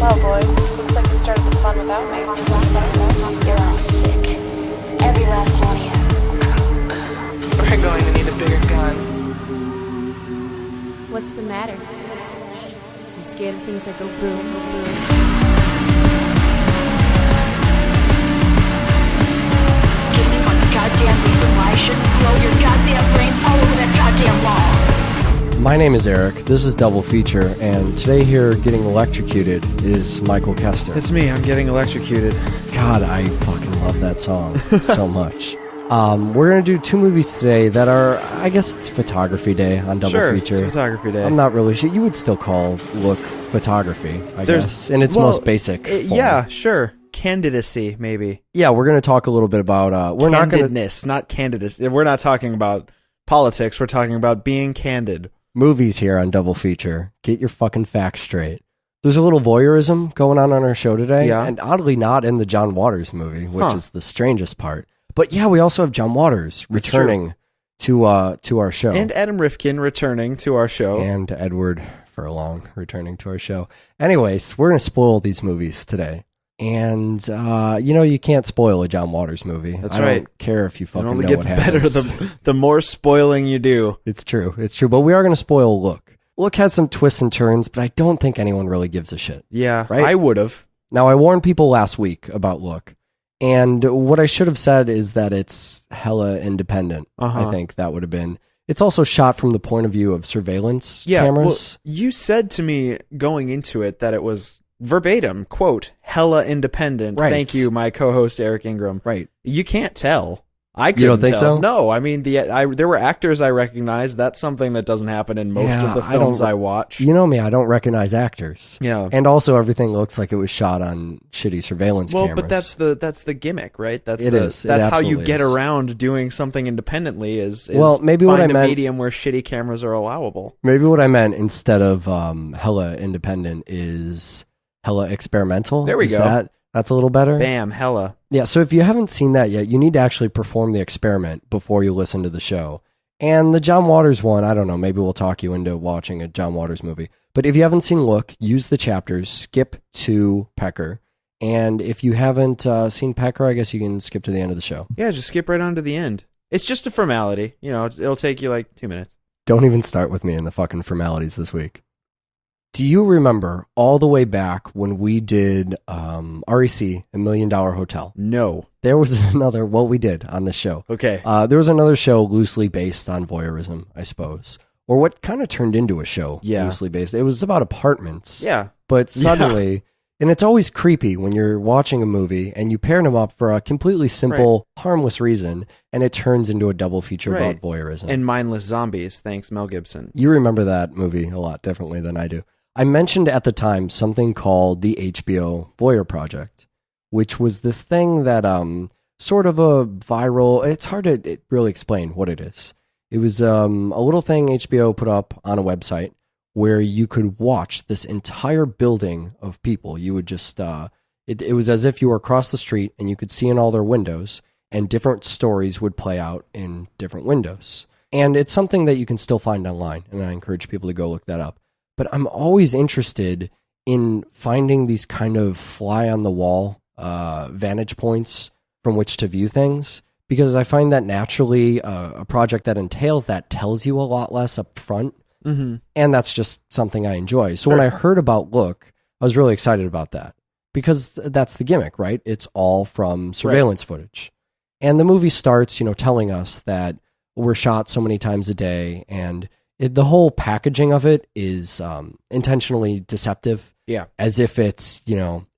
Well, boys, looks like you started the fun without me. You're all sick. Every last one of you. We're going to need a bigger gun. What's the matter? You scared of things that go boom, boom? Give me one goddamn reason why I shouldn't blow your goddamn brains all over that goddamn wall. My name is Eric, this is Double Feature, and today here getting electrocuted is Michael Kester. It's me, I'm getting electrocuted. God, I fucking love that song so much. We're going to do two movies today that are, I guess it's photography day on Double Feature. It's photography day. I'm not really sure. You would still call look photography, I guess, in its most basic form. Yeah, sure. Candidacy, maybe. Yeah, we're going to talk a little bit about... Candidness, not candidacy. We're not talking about politics, we're talking about being candid. Movies here on Double Feature. Get your fucking facts straight. There's a little voyeurism going on our show today, and oddly not in the John Waters movie, which is the strangest part. But yeah, we also have John Waters returning to our show. And Adam Rifkin returning to our show. And Edward Furlong returning to our show. Anyways, we're going to spoil these movies today. And, you can't spoil a John Waters movie. That's I right. don't care if you fucking know what happens. It only gets better the more spoiling you do. It's true. But we are going to spoil Look. Look has some twists and turns, but I don't think anyone really gives a shit. Yeah, right? I would have. Now, I warned people last week about Look. And what I should have said is that it's hella independent. I think that would have been. It's also shot from the point of view of surveillance cameras. Well, you said to me going into it that it was verbatim, quote, hella independent. Right. Thank you, my co-host Eric Ingram. Right. You can't tell. I couldn't You don't think tell. so? No, I mean, there were actors I recognized. That's something that doesn't happen in most of the films I watch. You know me, I don't recognize actors. Yeah. And also everything looks like it was shot on shitty surveillance cameras. Well, but that's the gimmick, right? That's It how you get is. around doing something independently is maybe find what I a meant, medium where shitty cameras are allowable. Maybe what I meant instead of hella independent is hella experimental. There we go. That's a little better. Bam, hella. Yeah, so if you haven't seen that yet, you need to actually perform the experiment before you listen to the show. And the John Waters one, I don't know, maybe we'll talk you into watching a John Waters movie. But if you haven't seen Look, use the chapters, skip to Pecker. And if you haven't seen Pecker, I guess you can skip to the end of the show. Yeah, just skip right on to the end. It's just a formality. It'll take you like 2 minutes. Don't even start with me in the fucking formalities this week. Do you remember all the way back when we did REC, $1 Million Hotel? No. There was another, we did on the show. Okay. There was another show loosely based on voyeurism, I suppose. Or what kind of turned into a show loosely based. It was about apartments. Yeah. But suddenly, and it's always creepy when you're watching a movie and you pair them up for a completely simple, harmless reason, and it turns into a double feature about voyeurism. And mindless zombies, thanks Mel Gibson. You remember that movie a lot differently than I do. I mentioned at the time something called the HBO Voyeur Project, which was this thing that sort of a viral, it's hard to really explain what it is. It was a little thing HBO put up on a website where you could watch this entire building of people. You would just, it was as if you were across the street and you could see in all their windows and different stories would play out in different windows. And it's something that you can still find online, and I encourage people to go look that up. But I'm always interested in finding these kind of fly-on-the-wall vantage points from which to view things, because I find that naturally a project that entails that tells you a lot less up front, and that's just something I enjoy. So when I heard about Look, I was really excited about that, because that's the gimmick, right? It's all from surveillance footage. And the movie starts, telling us that we're shot so many times a day, and the whole packaging of it is intentionally deceptive. Yeah. As if it's,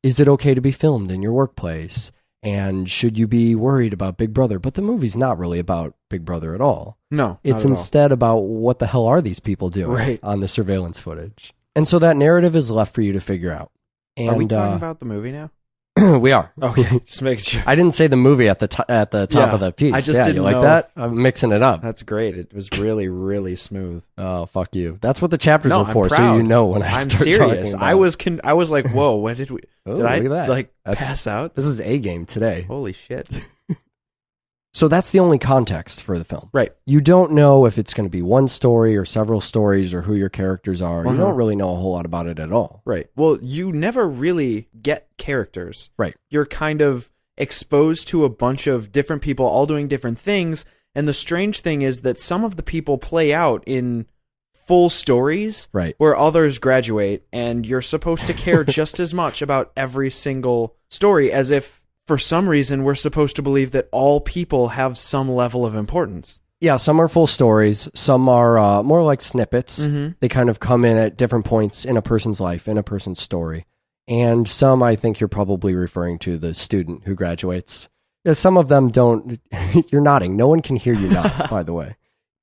is it okay to be filmed in your workplace? And should you be worried about Big Brother? But the movie's not really about Big Brother at all. No. It's instead about what the hell are these people doing on the surveillance footage. And so that narrative is left for you to figure out. And, are we talking about the movie now? We are. Okay, just making sure. I didn't say the movie at the top of the piece. I just didn't you like know that? I'm mixing it up. That's great. It was really, really smooth. Oh, fuck you. That's what the chapters are for, I'm proud. so you know when I I'm start serious. talking about I was like, whoa, when did we... Oh, did I look at that. pass out? This is A game today. Holy shit. So that's the only context for the film. Right. You don't know if it's going to be one story or several stories or who your characters are. You don't really know a whole lot about it at all. Right. Well, you never really get characters. Right. You're kind of exposed to a bunch of different people all doing different things. And the strange thing is that some of the people play out in full stories, right, where others graduate, and you're supposed to care just as much about every single story as if, for some reason, we're supposed to believe that all people have some level of importance. Yeah, some are full stories. Some are more like snippets. Mm-hmm. They kind of come in at different points in a person's life, in a person's story. And some, I think you're probably referring to the student who graduates. Yeah, some of them don't. You're nodding. No one can hear you nod, by the way.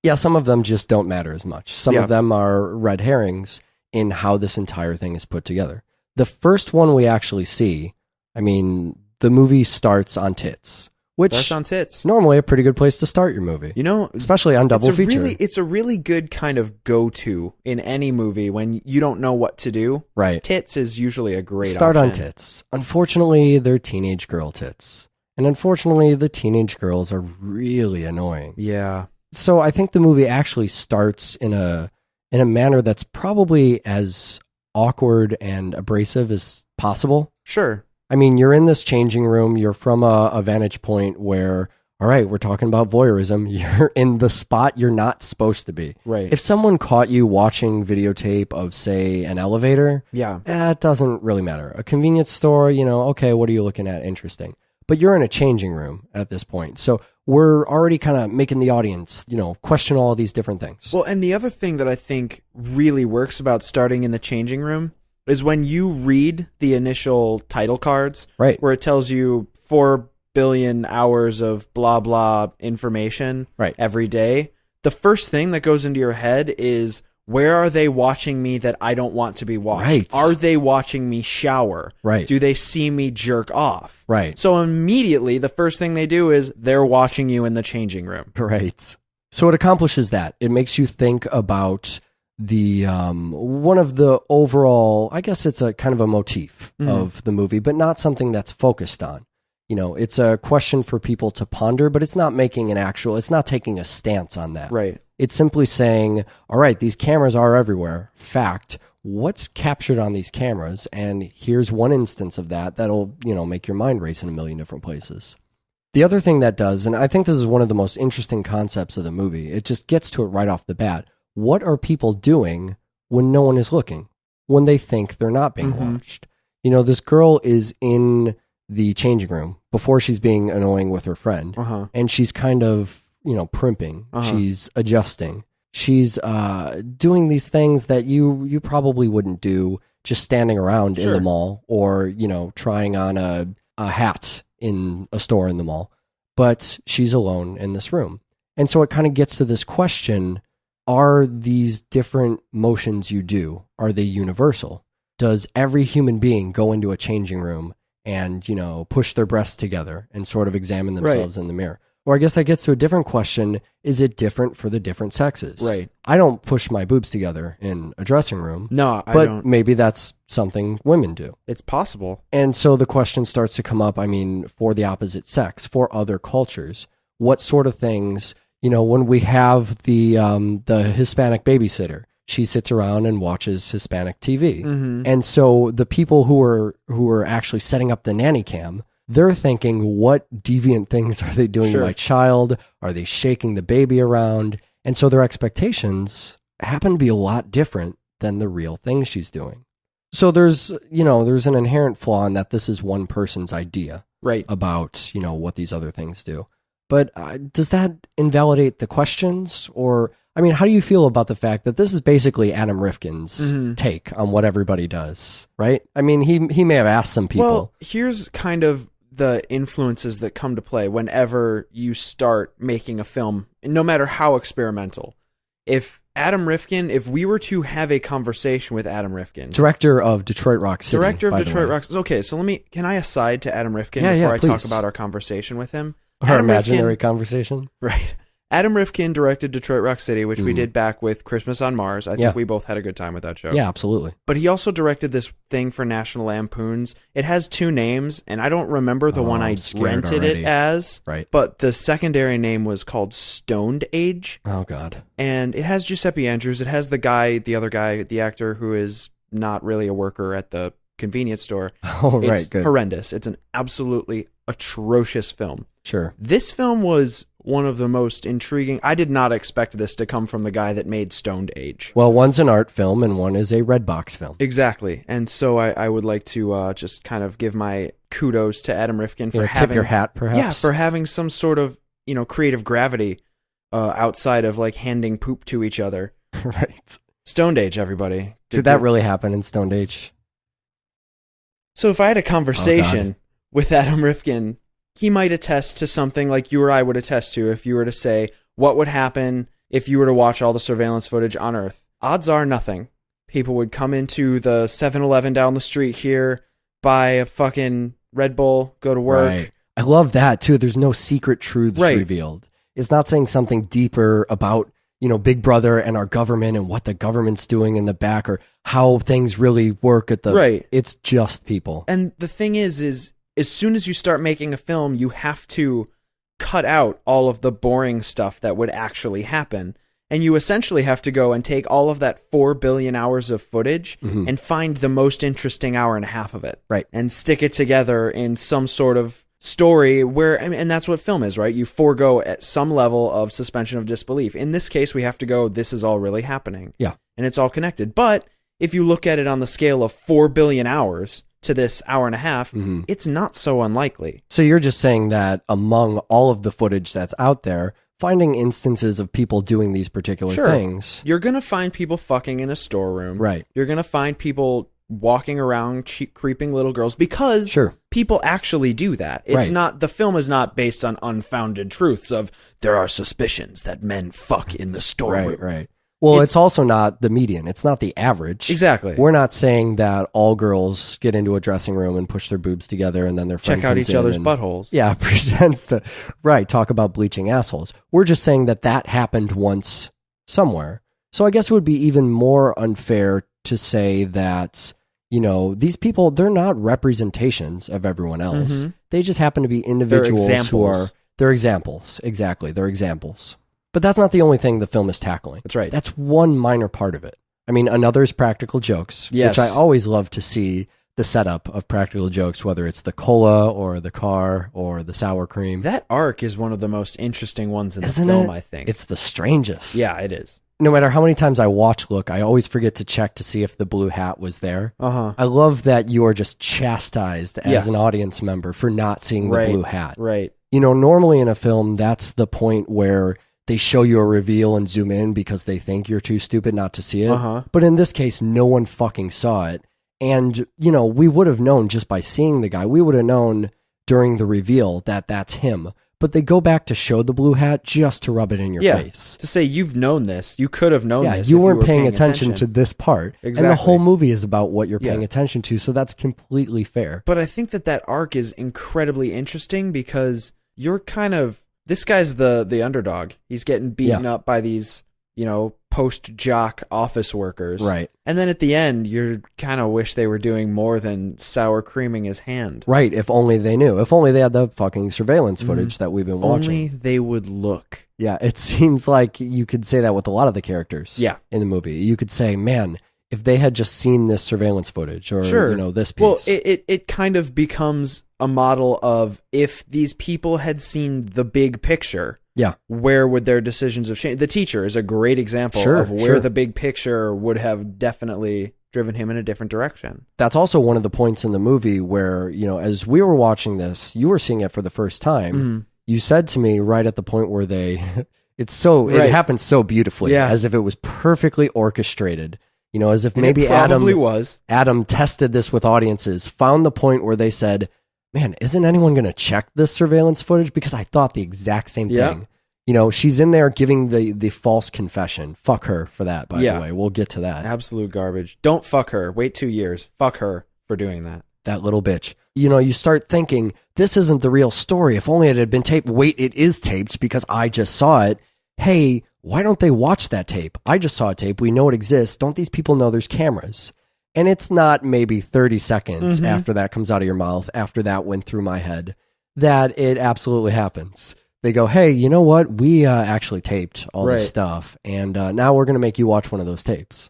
Yeah, some of them just don't matter as much. Some of them are red herrings in how this entire thing is put together. The first one we actually see, I mean, the movie starts on tits, which Starts on tits. Normally a pretty good place to start your movie. You know, especially on double feature. It's a really good kind of go-to in any movie when you don't know what to do. Right. Tits is usually a great Start option. on tits. Unfortunately, they're teenage girl tits. And unfortunately, the teenage girls are really annoying. Yeah. So I think the movie actually starts in a manner that's probably as awkward and abrasive as possible. Sure. I mean, you're in this changing room. You're from a vantage point where, all right, we're talking about voyeurism. You're in the spot you're not supposed to be. Right. If someone caught you watching videotape of, say, an elevator, it doesn't really matter. A convenience store, okay, what are you looking at? Interesting. But you're in a changing room at this point. So we're already kind of making the audience, question all these different things. Well, and the other thing that I think really works about starting in the changing room is when you read the initial title cards, right, where it tells you 4 billion hours of blah, blah information every day. The first thing that goes into your head is, where are they watching me that I don't want to be watched? Right. Are they watching me shower? Right. Do they see me jerk off? Right. So immediately, the first thing they do is they're watching you in the changing room. Right. So it accomplishes that. It makes you think about the one of the overall, I guess it's a kind of a motif of the movie, but not something that's focused on. It's a question for people to ponder, but it's not making it's not taking a stance on that. Right. It's simply saying, all right, these cameras are everywhere. Fact, what's captured on these cameras? And here's one instance of that'll, make your mind race in a million different places. The other thing that does, and I think this is one of the most interesting concepts of the movie, it just gets to it right off the bat. What are people doing when no one is looking? When they think they're not being watched? This girl is in the changing room before she's being annoying with her friend. And she's kind of, primping. She's adjusting. She's doing these things that you probably wouldn't do just standing around in the mall or, trying on a hat in a store in the mall. But she's alone in this room. And so it kind of gets to this question, are these different motions you do, are they universal? Does every human being go into a changing room and, push their breasts together and sort of examine themselves in the mirror? Or I guess that gets to a different question. Is it different for the different sexes? Right. I don't push my boobs together in a dressing room. No, I but don't. Maybe that's something women do. It's possible. And so the question starts to come up, for the opposite sex, for other cultures, what sort of things, when we have the Hispanic babysitter, she sits around and watches Hispanic TV. And so the people who are actually setting up the nanny cam, they're thinking, what deviant things are they doing to my child? Are they shaking the baby around? And so their expectations happen to be a lot different than the real things she's doing. So there's an inherent flaw in that this is one person's idea about, what these other things do. But does that invalidate the questions? Or, how do you feel about the fact that this is basically Adam Rifkin's take on what everybody does, right? He may have asked some people. Well, here's kind of the influences that come to play whenever you start making a film, no matter how experimental. If we were to have a conversation with Adam Rifkin, director of Detroit Rock City, Okay, so can I aside to Adam Rifkin before I talk about our conversation with him? Our imaginary conversation? Right. Adam Rifkin directed Detroit Rock City, which we did back with Christmas on Mars. I think we both had a good time with that show. Yeah, absolutely. But he also directed this thing for National Lampoons. It has 2 names, and I don't remember the one I rented already. it as. Right. But the secondary name was called Stoned Age. Oh, God. And it has Giuseppe Andrews. It has the other guy, the actor who is not really a worker at the convenience store. Oh, right, It's good. horrendous. It's an absolutely atrocious film. Sure. This film was one of the most intriguing. I did not expect this to come from the guy that made Stoned Age. Well, one's an art film and one is a red box film. Exactly. And so I would like to just kind of give my kudos to Adam Rifkin for having... tip your hat, perhaps? Yeah, for having some sort of, creative gravity outside of, like, handing poop to each other. Right. Stoned Age, everybody. Did that really happen in Stoned Age? So if I had a conversation with Adam Rifkin, he might attest to something like you or I would attest to if you were to say, what would happen if you were to watch all the surveillance footage on Earth? Odds are nothing. People would come into the 7-Eleven down the street here, buy a fucking Red Bull, go to work. Right. I love that, too. There's no secret truths revealed. It's not saying something deeper about, Big Brother and our government and what the government's doing in the back or how things really work at the... Right. It's just people. And the thing is as soon as you start making a film, you have to cut out all of the boring stuff that would actually happen. And you essentially have to go and take all of that 4 billion hours of footage and find the most interesting hour and a half of it. Right. And stick it together in some sort of story where, and that's what film is, right? You forego at some level of suspension of disbelief. In this case, we have to go, this is all really happening. Yeah. And it's all connected. But if you look at it on the scale of 4 billion hours to this hour and a half, it's not so unlikely. So you're just saying that among all of the footage that's out there, finding instances of people doing these particular things. You're going to find people fucking in a storeroom. Right. You're going to find people walking around creeping little girls because people actually do that. It's not, the film is not based on unfounded truths of there are suspicions that men fuck in the storeroom. Right. Well, it's also not the median. It's not the average. Exactly. We're not saying that all girls get into a dressing room and push their boobs together and then their friend check out comes each in other's and, buttholes. Yeah, pretends to talk about bleaching assholes. We're just saying that happened once somewhere. So I guess it would be even more unfair to say that, these people, they're not representations of everyone else. They just happen to be individuals who are... They're examples. Exactly. They're examples. But that's not the only thing the film is tackling. That's right. That's one minor part of it. I mean, another is practical jokes, yes. which I always love to see the setup of practical jokes, whether it's the cola or the car or the sour cream. That arc is one of the most interesting ones in the Isn't film, it? I think. It's the strangest. Yeah, it is. No matter how many times I watch Look, I always forget to check to see if the blue hat was there. Uh-huh. I love that you are just chastised as an audience member for not seeing the blue hat. Right. Normally in a film, that's the point where they show you a reveal and zoom in because they think you're too stupid not to see it. Uh-huh. But in this case, no one fucking saw it. And, we would have known just by seeing the guy. We would have known during the reveal that that's him. But they go back to show the blue hat just to rub it in your face. To say you've known this. You could have known this. You if weren't were paying attention to this part. Exactly. And the whole movie is about what you're paying attention to. So that's completely fair. But I think that arc is incredibly interesting because you're kind of... This guy's the underdog. He's getting beaten up by these, post-jock office workers. Right. And then at the end, you kind of wish they were doing more than sour creaming his hand. Right, if only they knew. If only they had the fucking surveillance footage that we've been watching. Only they would look. Yeah, it seems like you could say that with a lot of the characters in the movie. You could say, man, if they had just seen this surveillance footage or, this piece. Well, it kind of becomes a model of if these people had seen the big picture, where would their decisions have changed? The teacher is a great example of where the big picture would have definitely driven him in a different direction. That's also one of the points in the movie where, as we were watching this, you were seeing it for the first time. Mm-hmm. You said to me right at the point where it happened so beautifully, as if it was perfectly orchestrated. As if maybe Adam tested this with audiences, found the point where they said, man, isn't anyone going to check this surveillance footage? Because I thought the exact same thing. She's in there giving the false confession. Fuck her for that, by the way. We'll get to that. Absolute garbage. Don't fuck her. Wait 2 years. Fuck her for doing that. That little bitch. You start thinking, this isn't the real story. If only it had been taped. Wait, it is taped because I just saw it. hey, why don't they watch that tape? I just saw a tape. We know it exists. Don't these people know there's cameras? And it's not maybe 30 seconds after that comes out of your mouth, after that went through my head, that it absolutely happens. They go, hey, you know what? We actually taped all this stuff, and now we're going to make you watch one of those tapes.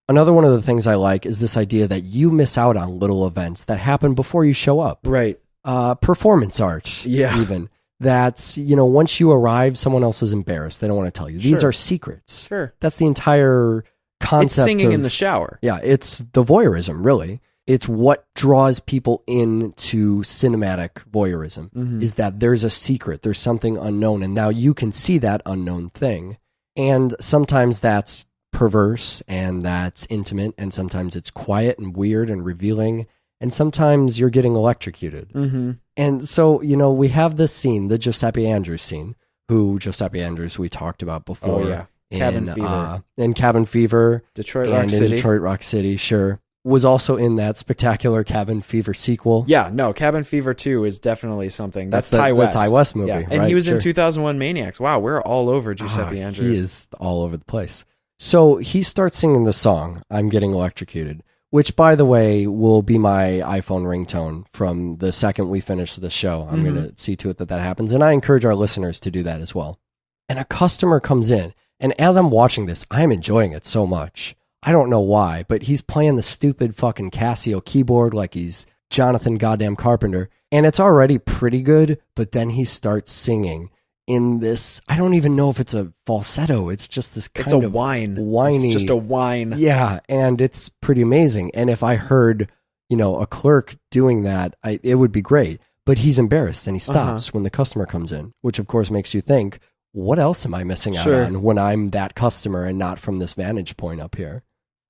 Another one of the things I like is this idea that you miss out on little events that happen before you show up. Right. Performance art, even. That's, once you arrive, someone else is embarrassed. They don't want to tell you. These are secrets. Sure. That's the entire concept. It's singing in the shower. Yeah, it's the voyeurism, really. It's what draws people into cinematic voyeurism, is that there's a secret, there's something unknown, and now you can see that unknown thing. And sometimes that's perverse, and that's intimate, and sometimes it's quiet and weird and revealing, and sometimes you're getting electrocuted. And so, we have this scene, the Giuseppe Andrews scene, who Giuseppe Andrews we talked about before. Oh, yeah. Cabin Fever. In Cabin Fever. Detroit Rock City. In Detroit Rock City, sure. Was also in that spectacular Cabin Fever sequel. Yeah, no, Cabin Fever 2 is definitely something. That's the Ty West. The Ty West movie, yeah. And right? he was in 2001 Maniacs. Wow, we're all over Giuseppe Andrews. He is all over the place. So he starts singing the song, I'm Getting Electrocuted, which, by the way, will be my iPhone ringtone from the second we finish the show. I'm going to see to it that happens. And I encourage our listeners to do that as well. And a customer comes in. And as I'm watching this, I'm enjoying it so much. I don't know why, but he's playing the stupid fucking Casio keyboard like he's Jonathan goddamn Carpenter. And it's already pretty good, but then he starts singing in this, I don't even know if it's a falsetto. It's just this kind of whiny. It's just a whine. Yeah, and it's pretty amazing. And if I heard, a clerk doing that, it would be great. But he's embarrassed and he stops when the customer comes in, which of course makes you think, what else am I missing out on when I'm that customer and not from this vantage point up here?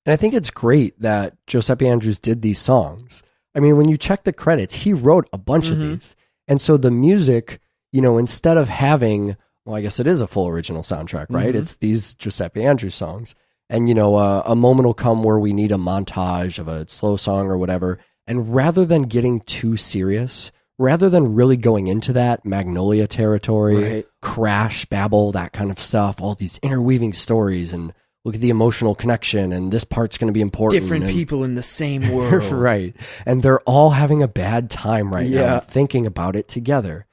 And I think it's great that Giuseppe Andrews did these songs. I mean, when you check the credits, he wrote a bunch of these. And so the music, instead of having, well, I guess it is a full original soundtrack, right? It's these Giuseppe Andrews songs. And, a moment will come where we need a montage of a slow song or whatever. And rather than getting too serious, rather than really going into that Magnolia territory, Crash, Babel, that kind of stuff, all these interweaving stories, and look at the emotional connection, and this part's going to be important. Different people in the same world. Right. And they're all having a bad time right now, thinking about it together.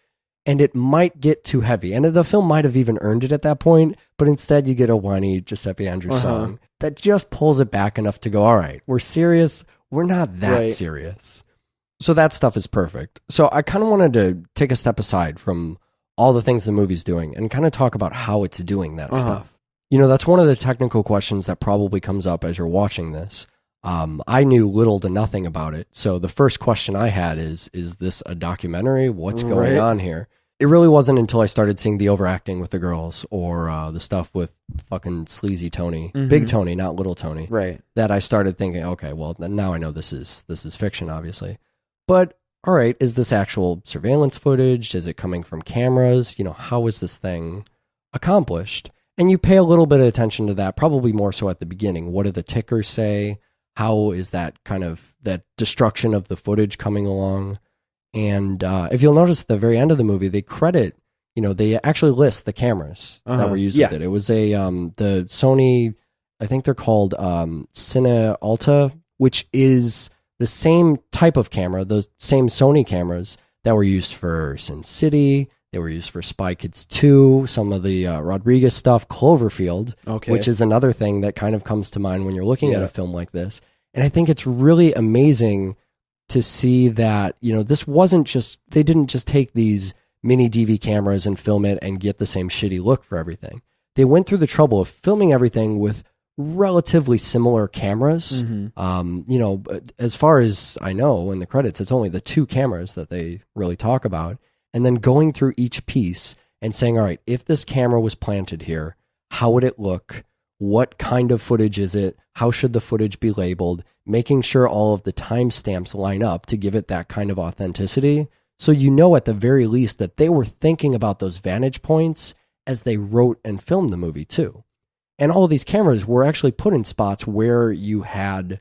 And it might get too heavy. And the film might have even earned it at that point, but instead you get a whiny Giuseppe Andrews song that just pulls it back enough to go, all right, we're serious. We're not that serious. So that stuff is perfect. So I kind of wanted to take a step aside from all the things the movie's doing and kind of talk about how it's doing that stuff. That's one of the technical questions that probably comes up as you're watching this. I knew little to nothing about it. So the first question I had is this a documentary? What's going on here? It really wasn't until I started seeing the overacting with the girls or the stuff with fucking sleazy Tony, big Tony, not little Tony, that I started thinking, okay, well, now I know this is fiction, obviously. But, all right, is this actual surveillance footage? Is it coming from cameras? How is this thing accomplished? And you pay a little bit of attention to that, probably more so at the beginning. What do the tickers say? How is that kind of, that destruction of the footage coming along? And if you'll notice at the very end of the movie, they credit, they actually list the cameras that were used with it. It was the Sony, I think they're called Cine Alta, which is the same type of camera, the same Sony cameras that were used for Sin City. They were used for Spy Kids 2, some of the Rodriguez stuff, Cloverfield, which is another thing that kind of comes to mind when you're looking at a film like this. And I think it's really amazing to see that, this wasn't just, they didn't just take these mini DV cameras and film it and get the same shitty look for everything. They went through the trouble of filming everything with relatively similar cameras. As far as I know in the credits, it's only the two cameras that they really talk about. And then going through each piece and saying, all right, if this camera was planted here, how would it look? What kind of footage is it? How should the footage be labeled? Making sure all of the timestamps line up to give it that kind of authenticity. So at the very least that they were thinking about those vantage points as they wrote and filmed the movie too. And all of these cameras were actually put in spots where you had,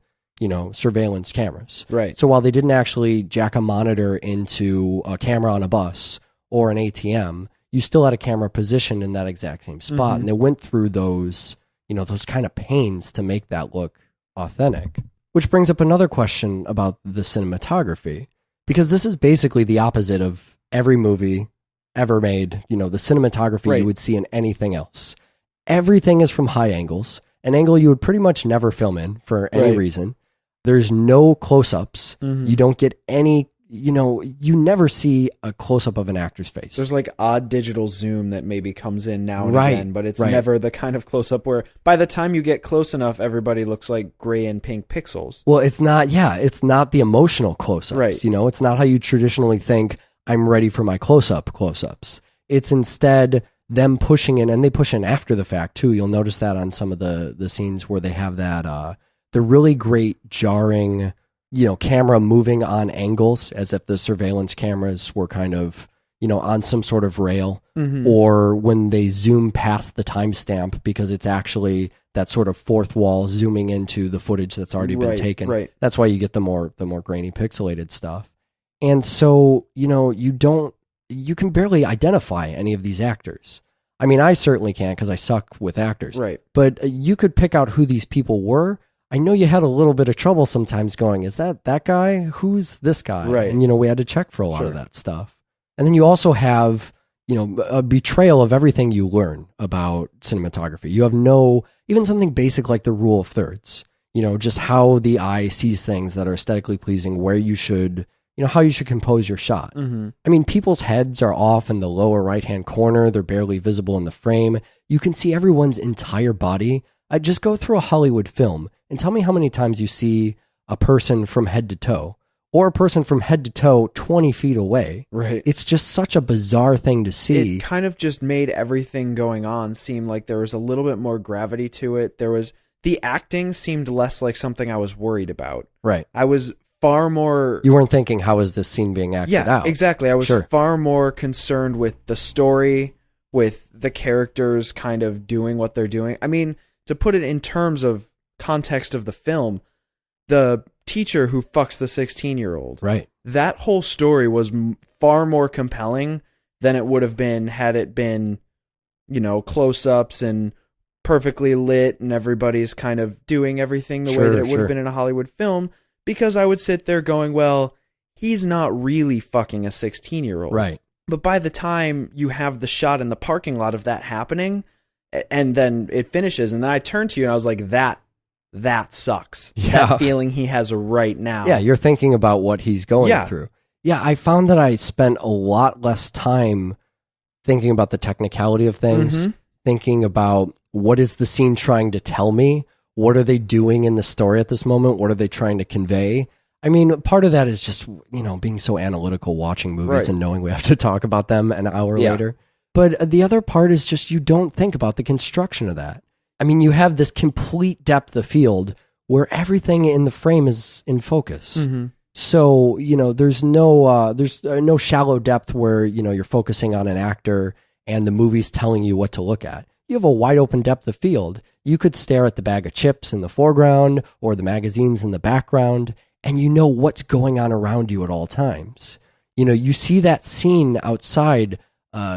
surveillance cameras. Right. So while they didn't actually jack a monitor into a camera on a bus or an ATM, you still had a camera positioned in that exact same spot. And they went through those, those kind of pains to make that look authentic. Which brings up another question about the cinematography, because this is basically the opposite of every movie ever made, the cinematography you would see in anything else. Everything is from high angles, an angle you would pretty much never film in for any reason. There's no close-ups. You don't get any, you never see a close-up of an actor's face. There's like odd digital zoom that maybe comes in now and again, but it's never the kind of close-up where by the time you get close enough, everybody looks like gray and pink pixels. Well, it's not the emotional close-ups. Right. It's not how you traditionally think, I'm ready for my close-ups. It's instead them pushing in, and they push in after the fact too. You'll notice that on some of the scenes where they have that, the really great jarring, camera moving on angles as if the surveillance cameras were kind of, on some sort of rail, or when they zoom past the timestamp because it's actually that sort of fourth wall zooming into the footage that's already been taken. Right. That's why you get the more grainy pixelated stuff. And so, you can barely identify any of these actors. I mean, I certainly can't because I suck with actors. Right. But you could pick out who these people were. I know you had a little bit of trouble sometimes going, is that guy? Who's this guy? Right. And, we had to check for a lot of that stuff. And then you also have, a betrayal of everything you learn about cinematography. You have even something basic like the rule of thirds, just how the eye sees things that are aesthetically pleasing, where you should, how you should compose your shot. I mean, people's heads are off in the lower right-hand corner. They're barely visible in the frame. You can see everyone's entire body. I just go through a Hollywood film and tell me how many times you see a person from head to toe, or a person from head to toe 20 feet away. Right. It's just such a bizarre thing to see. It kind of just made everything going on seem like there was a little bit more gravity to it. The acting seemed less like something I was worried about. Right. I was far more... You weren't thinking, how is this scene being acted out? Yeah, exactly. I was far more concerned with the story, with the characters kind of doing what they're doing. I mean, to put it in terms of context of the film, the teacher who fucks the 16-year-old, right? That whole story was far more compelling than it would have been had it been, close-ups and perfectly lit and everybody's kind of doing everything the way that it would have been in a Hollywood film, because I would sit there going, well, he's not really fucking a 16-year-old. Right. But by the time you have the shot in the parking lot of that happening, and then it finishes, and then I turned to you and I was like, that sucks. Yeah. That feeling he has right now. Yeah, you're thinking about what he's going through. Yeah, I found that I spent a lot less time thinking about the technicality of things, thinking about what is the scene trying to tell me? What are they doing in the story at this moment? What are they trying to convey? I mean, part of that is just, being so analytical, watching movies and knowing we have to talk about them an hour later. But the other part is just you don't think about the construction of that. I mean, you have this complete depth of field where everything in the frame is in focus. So, there's no shallow depth where, you're focusing on an actor and the movie's telling you what to look at. You have a wide open depth of field. You could stare at the bag of chips in the foreground or the magazines in the background, and you know what's going on around you at all times. You see that scene outside,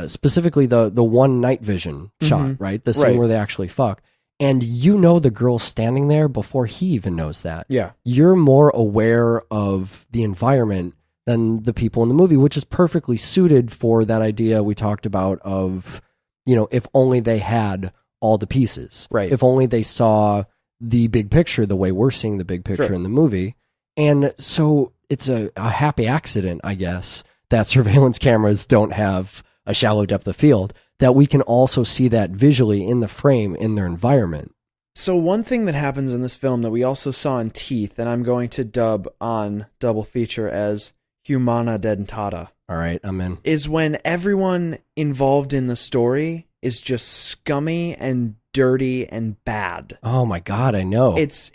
specifically the one night vision shot, right? The scene where they actually fuck. And the girl's standing there before he even knows that. Yeah. You're more aware of the environment than the people in the movie, which is perfectly suited for that idea we talked about of, if only they had all the pieces. Right. If only they saw the big picture the way we're seeing the big picture in the movie. And so it's a happy accident, I guess, that surveillance cameras don't have a shallow depth of field, that we can also see that visually in the frame, in their environment. So one thing that happens in this film that we also saw in Teeth, and I'm going to dub on double feature as Humana Dentata. All right, I'm in. Is when everyone involved in the story is just scummy and dirty and bad. Oh my God, I know. It's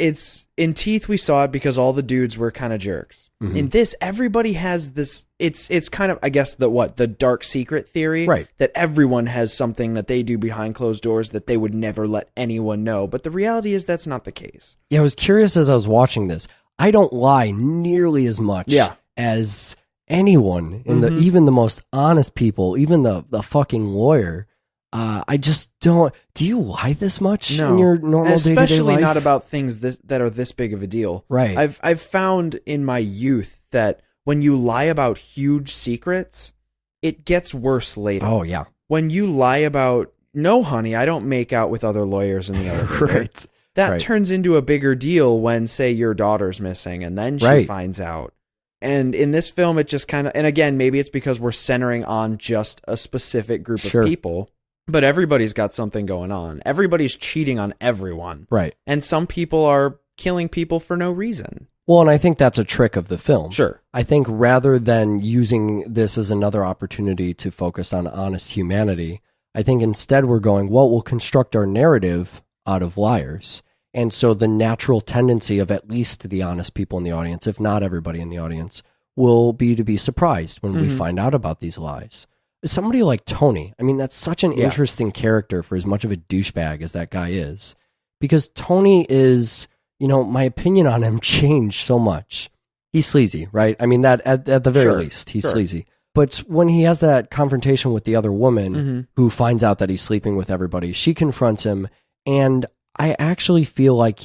in Teeth we saw it because all the dudes were kind of jerks. In this, everybody has this. It's kind of, I guess, the dark secret theory, right? That everyone has something that they do behind closed doors that they would never let anyone know. But the reality is that's not the case. Yeah, I was curious as I was watching this. I don't lie nearly as much as anyone in the even the most honest people, even the fucking lawyer. I just don't. Do you lie this much in your normal day-to-day life? Especially not about things that are this big of a deal. Right. I've found in my youth that when you lie about huge secrets, it gets worse later. Oh, yeah. When you lie about, no, honey, I don't make out with other lawyers in the elevator. Right. That turns into a bigger deal when, say, your daughter's missing and then she finds out. And in this film, it just kind of, and again, maybe it's because we're centering on just a specific group of people, but everybody's got something going on. Everybody's cheating on everyone. Right. And some people are killing people for no reason. Well, and I think that's a trick of the film. Sure. I think rather than using this as another opportunity to focus on honest humanity, I think instead we're going, well, we'll construct our narrative out of liars. And so the natural tendency of at least the honest people in the audience, if not everybody in the audience, will be to be surprised when we find out about these lies. Somebody like Tony, I mean, that's such an interesting character for as much of a douchebag as that guy is. Because Tony is, you know, my opinion on him changed so much. He's sleazy, right? I mean, that at the very least, he's sleazy. But when he has that confrontation with the other woman who finds out that he's sleeping with everybody, she confronts him. And I actually feel like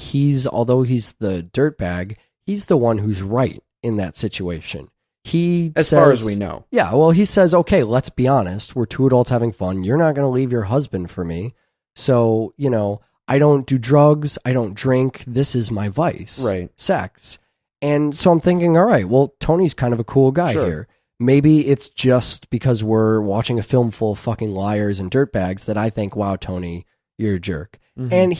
although he's the dirtbag, he's the one who's right in that situation. As far as we know. Yeah, well, he says, okay, let's be honest. We're two adults having fun. You're not going to leave your husband for me. So, you know, I don't do drugs. I don't drink. This is my vice. Right. Sex. And so I'm thinking, all right, well, Tony's kind of a cool guy here. Maybe it's just because we're watching a film full of fucking liars and dirtbags that I think, wow, Tony, you're a jerk. And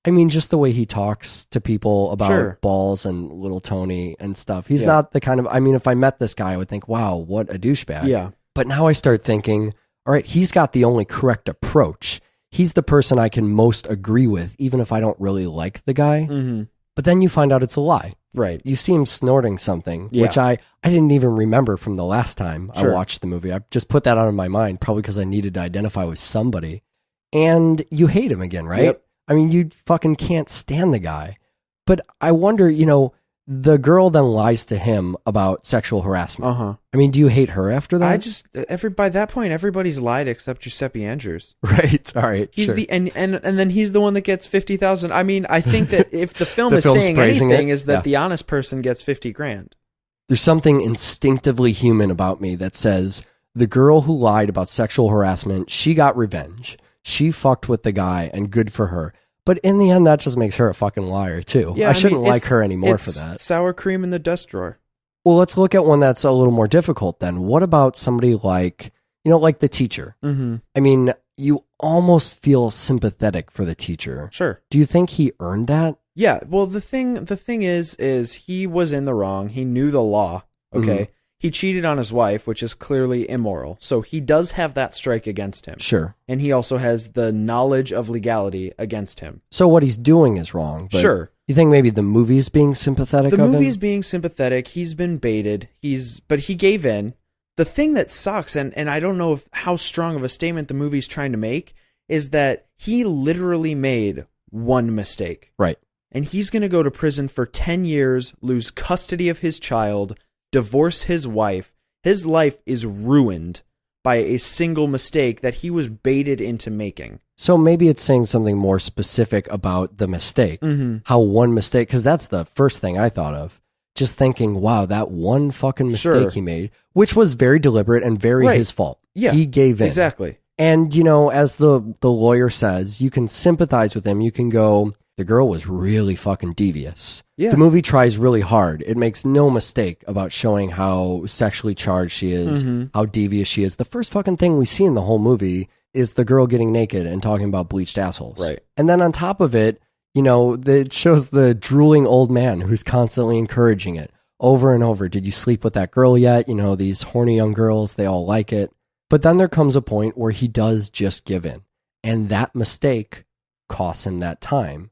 I mean, just the way he talks to people about balls and little Tony and stuff. He's not the kind of, I mean, if I met this guy, I would think, wow, what a douchebag. Yeah. But now I start thinking, all right, he's got the only correct approach. He's the person I can most agree with, even if I don't really like the guy. But then you find out it's a lie. Right. You see him snorting something, which I didn't even remember from the last time I watched the movie. I just put that out of my mind, probably because I needed to identify with somebody. And you hate him again, right? Yep. I mean, you fucking can't stand the guy. But I wonder, you know, the girl then lies to him about sexual harassment. I mean, do you hate her after that? By that point, everybody's lied except Giuseppe Andrews. Right. All right. He's and then he's the one that gets 50,000. I mean, I think that if the film is saying anything, is that the honest person gets 50 grand. There's something instinctively human about me that says the girl who lied about sexual harassment, she got revenge. She fucked with the guy, and good for her. But in the end, that just makes her a fucking liar, too. I shouldn't like her anymore for that. Sour cream in the dust drawer. Well, let's look at one that's a little more difficult then. What about somebody like, you know, like the teacher? I mean, you almost feel sympathetic for the teacher. Sure. Do you think he earned that? Yeah. Well, the thing is he was in the wrong. He knew the law. Okay. He cheated on his wife, which is clearly immoral. So he does have that strike against him. Sure. And he also has the knowledge of legality against him. So what he's doing is wrong. But sure. You think maybe the movie's being sympathetic of him? The movie's being sympathetic. He's been baited. But he gave in. The thing that sucks, and I don't know how strong of a statement the movie's trying to make, is that he literally made one mistake. Right. And he's going to go to prison for 10 years, lose custody of his child, divorce his wife. His life is ruined by a single mistake that he was baited into making. So maybe it's saying something more specific about the mistake. How one mistake, because that's the first thing I thought of. Just thinking, wow, that one fucking mistake he made, which was very deliberate and very his fault. Yeah, he gave in. Exactly. And, you know, as the lawyer says, you can sympathize with him. You can go, the girl was really fucking devious. Yeah. The movie tries really hard. It makes no mistake about showing how sexually charged she is, how devious she is. The first fucking thing we see in the whole movie is the girl getting naked and talking about bleached assholes. Right. And then on top of it, you know, it shows the drooling old man who's constantly encouraging it over and over. Did you sleep with that girl yet? You know, these horny young girls, they all like it. But then there comes a point where he does just give in. And that mistake costs him that time.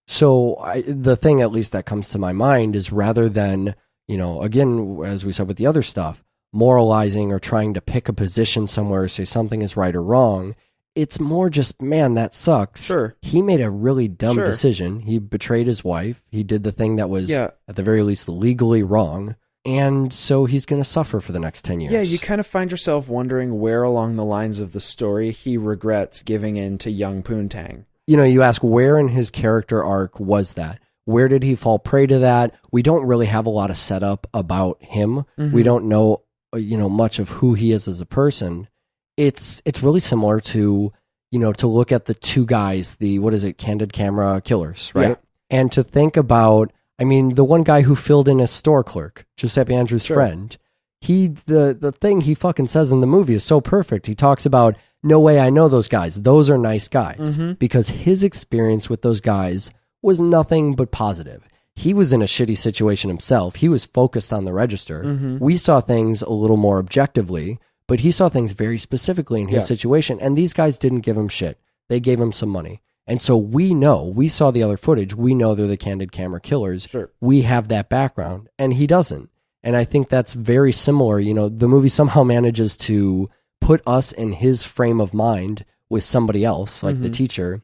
So the thing, at least that comes to my mind, is rather than, you know, again, as we said with the other stuff, moralizing or trying to pick a position somewhere, say something is right or wrong, it's more just, man, that sucks. Sure. He made a really dumb decision. He betrayed his wife. He did the thing that was, at the very least, legally wrong. And so he's going to suffer for the next 10 years. Yeah, you kind of find yourself wondering where along the lines of the story he regrets giving in to young Poontang. You know, you ask where in his character arc was that? Where did he fall prey to that? We don't really have a lot of setup about him. We don't know, much of who he is as a person. It's really similar to, to look at the two guys, the, candid camera killers, right? Yeah. And to think about, the one guy who filled in as store clerk, Giuseppe Andrews' friend, the thing he fucking says in the movie is so perfect. He talks about, no way I know those guys. Those are nice guys. Because his experience with those guys was nothing but positive. He was in a shitty situation himself. He was focused on the register. We saw things a little more objectively, but he saw things very specifically in his situation. And these guys didn't give him shit. They gave him some money. And so we saw the other footage. We know they're the candid camera killers. Sure. We have that background, and he doesn't. And I think that's very similar. The movie somehow manages to put us in his frame of mind with somebody else, like the teacher,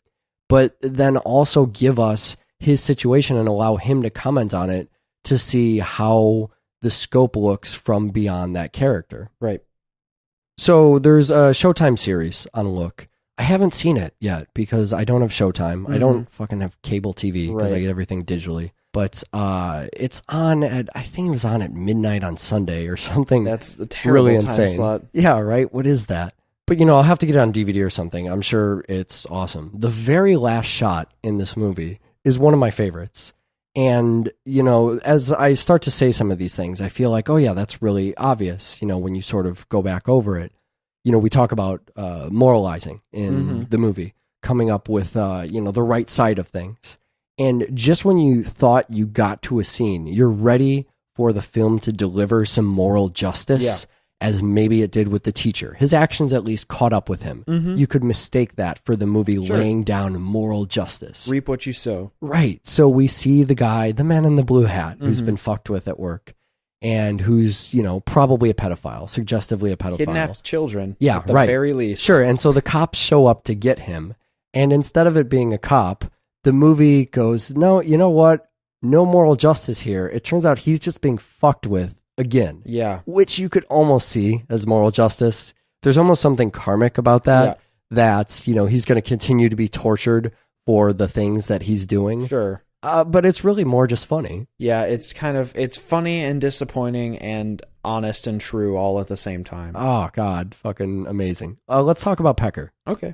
but then also give us his situation and allow him to comment on it to see how the scope looks from beyond that character. Right. So there's a Showtime series on Look. I haven't seen it yet because I don't have Showtime. I don't fucking have cable TV because I get everything digitally. But it's on I think it was on at midnight on Sunday or something. That's a terrible really time insane. Slot. Yeah, right? What is that? But, I'll have to get it on DVD or something. I'm sure it's awesome. The very last shot in this movie is one of my favorites. And, as I start to say some of these things, I feel like, oh, yeah, that's really obvious, when you sort of go back over it. We talk about moralizing in the movie, coming up with, the right side of things. And just when you thought you got to a scene, you're ready for the film to deliver some moral justice, as maybe it did with the teacher. His actions at least caught up with him. You could mistake that for the movie laying down moral justice. Reap what you sow. Right. So we see the guy, the man in the blue hat, who's been fucked with at work, and who's, probably a pedophile, suggestively a pedophile. Kidnaps children. Yeah, at the right. very least. Sure. And so the cops show up to get him. And instead of it being a cop, the movie goes, no, you know what? No moral justice here. It turns out he's just being fucked with again. Yeah. Which you could almost see as moral justice. There's almost something karmic about that. That's, he's going to continue to be tortured for the things that he's doing. Sure. But it's really more just funny. Yeah, it's funny and disappointing and honest and true all at the same time. Oh, God. Fucking amazing. Let's talk about Pecker. Okay.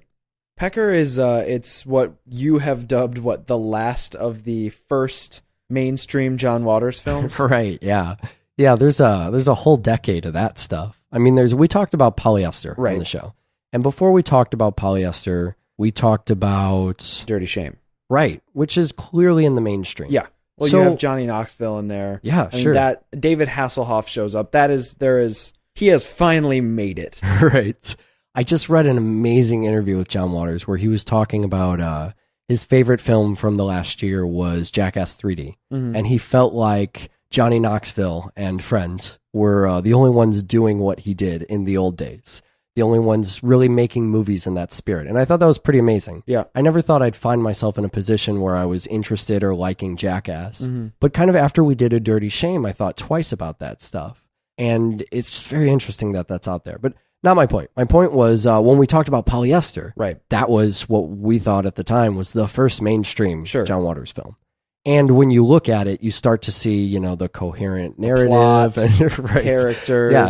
Pecker is, it's what you have dubbed, the last of the first mainstream John Waters films? Right, yeah. Yeah, there's a whole decade of that stuff. We talked about Polyester on the show. And before we talked about Polyester, we talked about Dirty Shame. Right, which is clearly in the mainstream. Yeah. Well, you have Johnny Knoxville in there. Yeah, sure. That David Hasselhoff shows up. He has finally made it. Right. I just read an amazing interview with John Waters where he was talking about his favorite film from the last year was Jackass 3D. And he felt like Johnny Knoxville and friends were the only ones doing what he did in the old days. The only ones really making movies in that spirit. And I thought that was pretty amazing. Yeah. I never thought I'd find myself in a position where I was interested or liking Jackass. But kind of after we did A Dirty Shame, I thought twice about that stuff. And it's just very interesting that that's out there. But not my point. My point was when we talked about Polyester, right? That was what we thought at the time was the first mainstream John Waters film. And when you look at it, you start to see, the coherent narrative, plot, and right. characters. Yeah,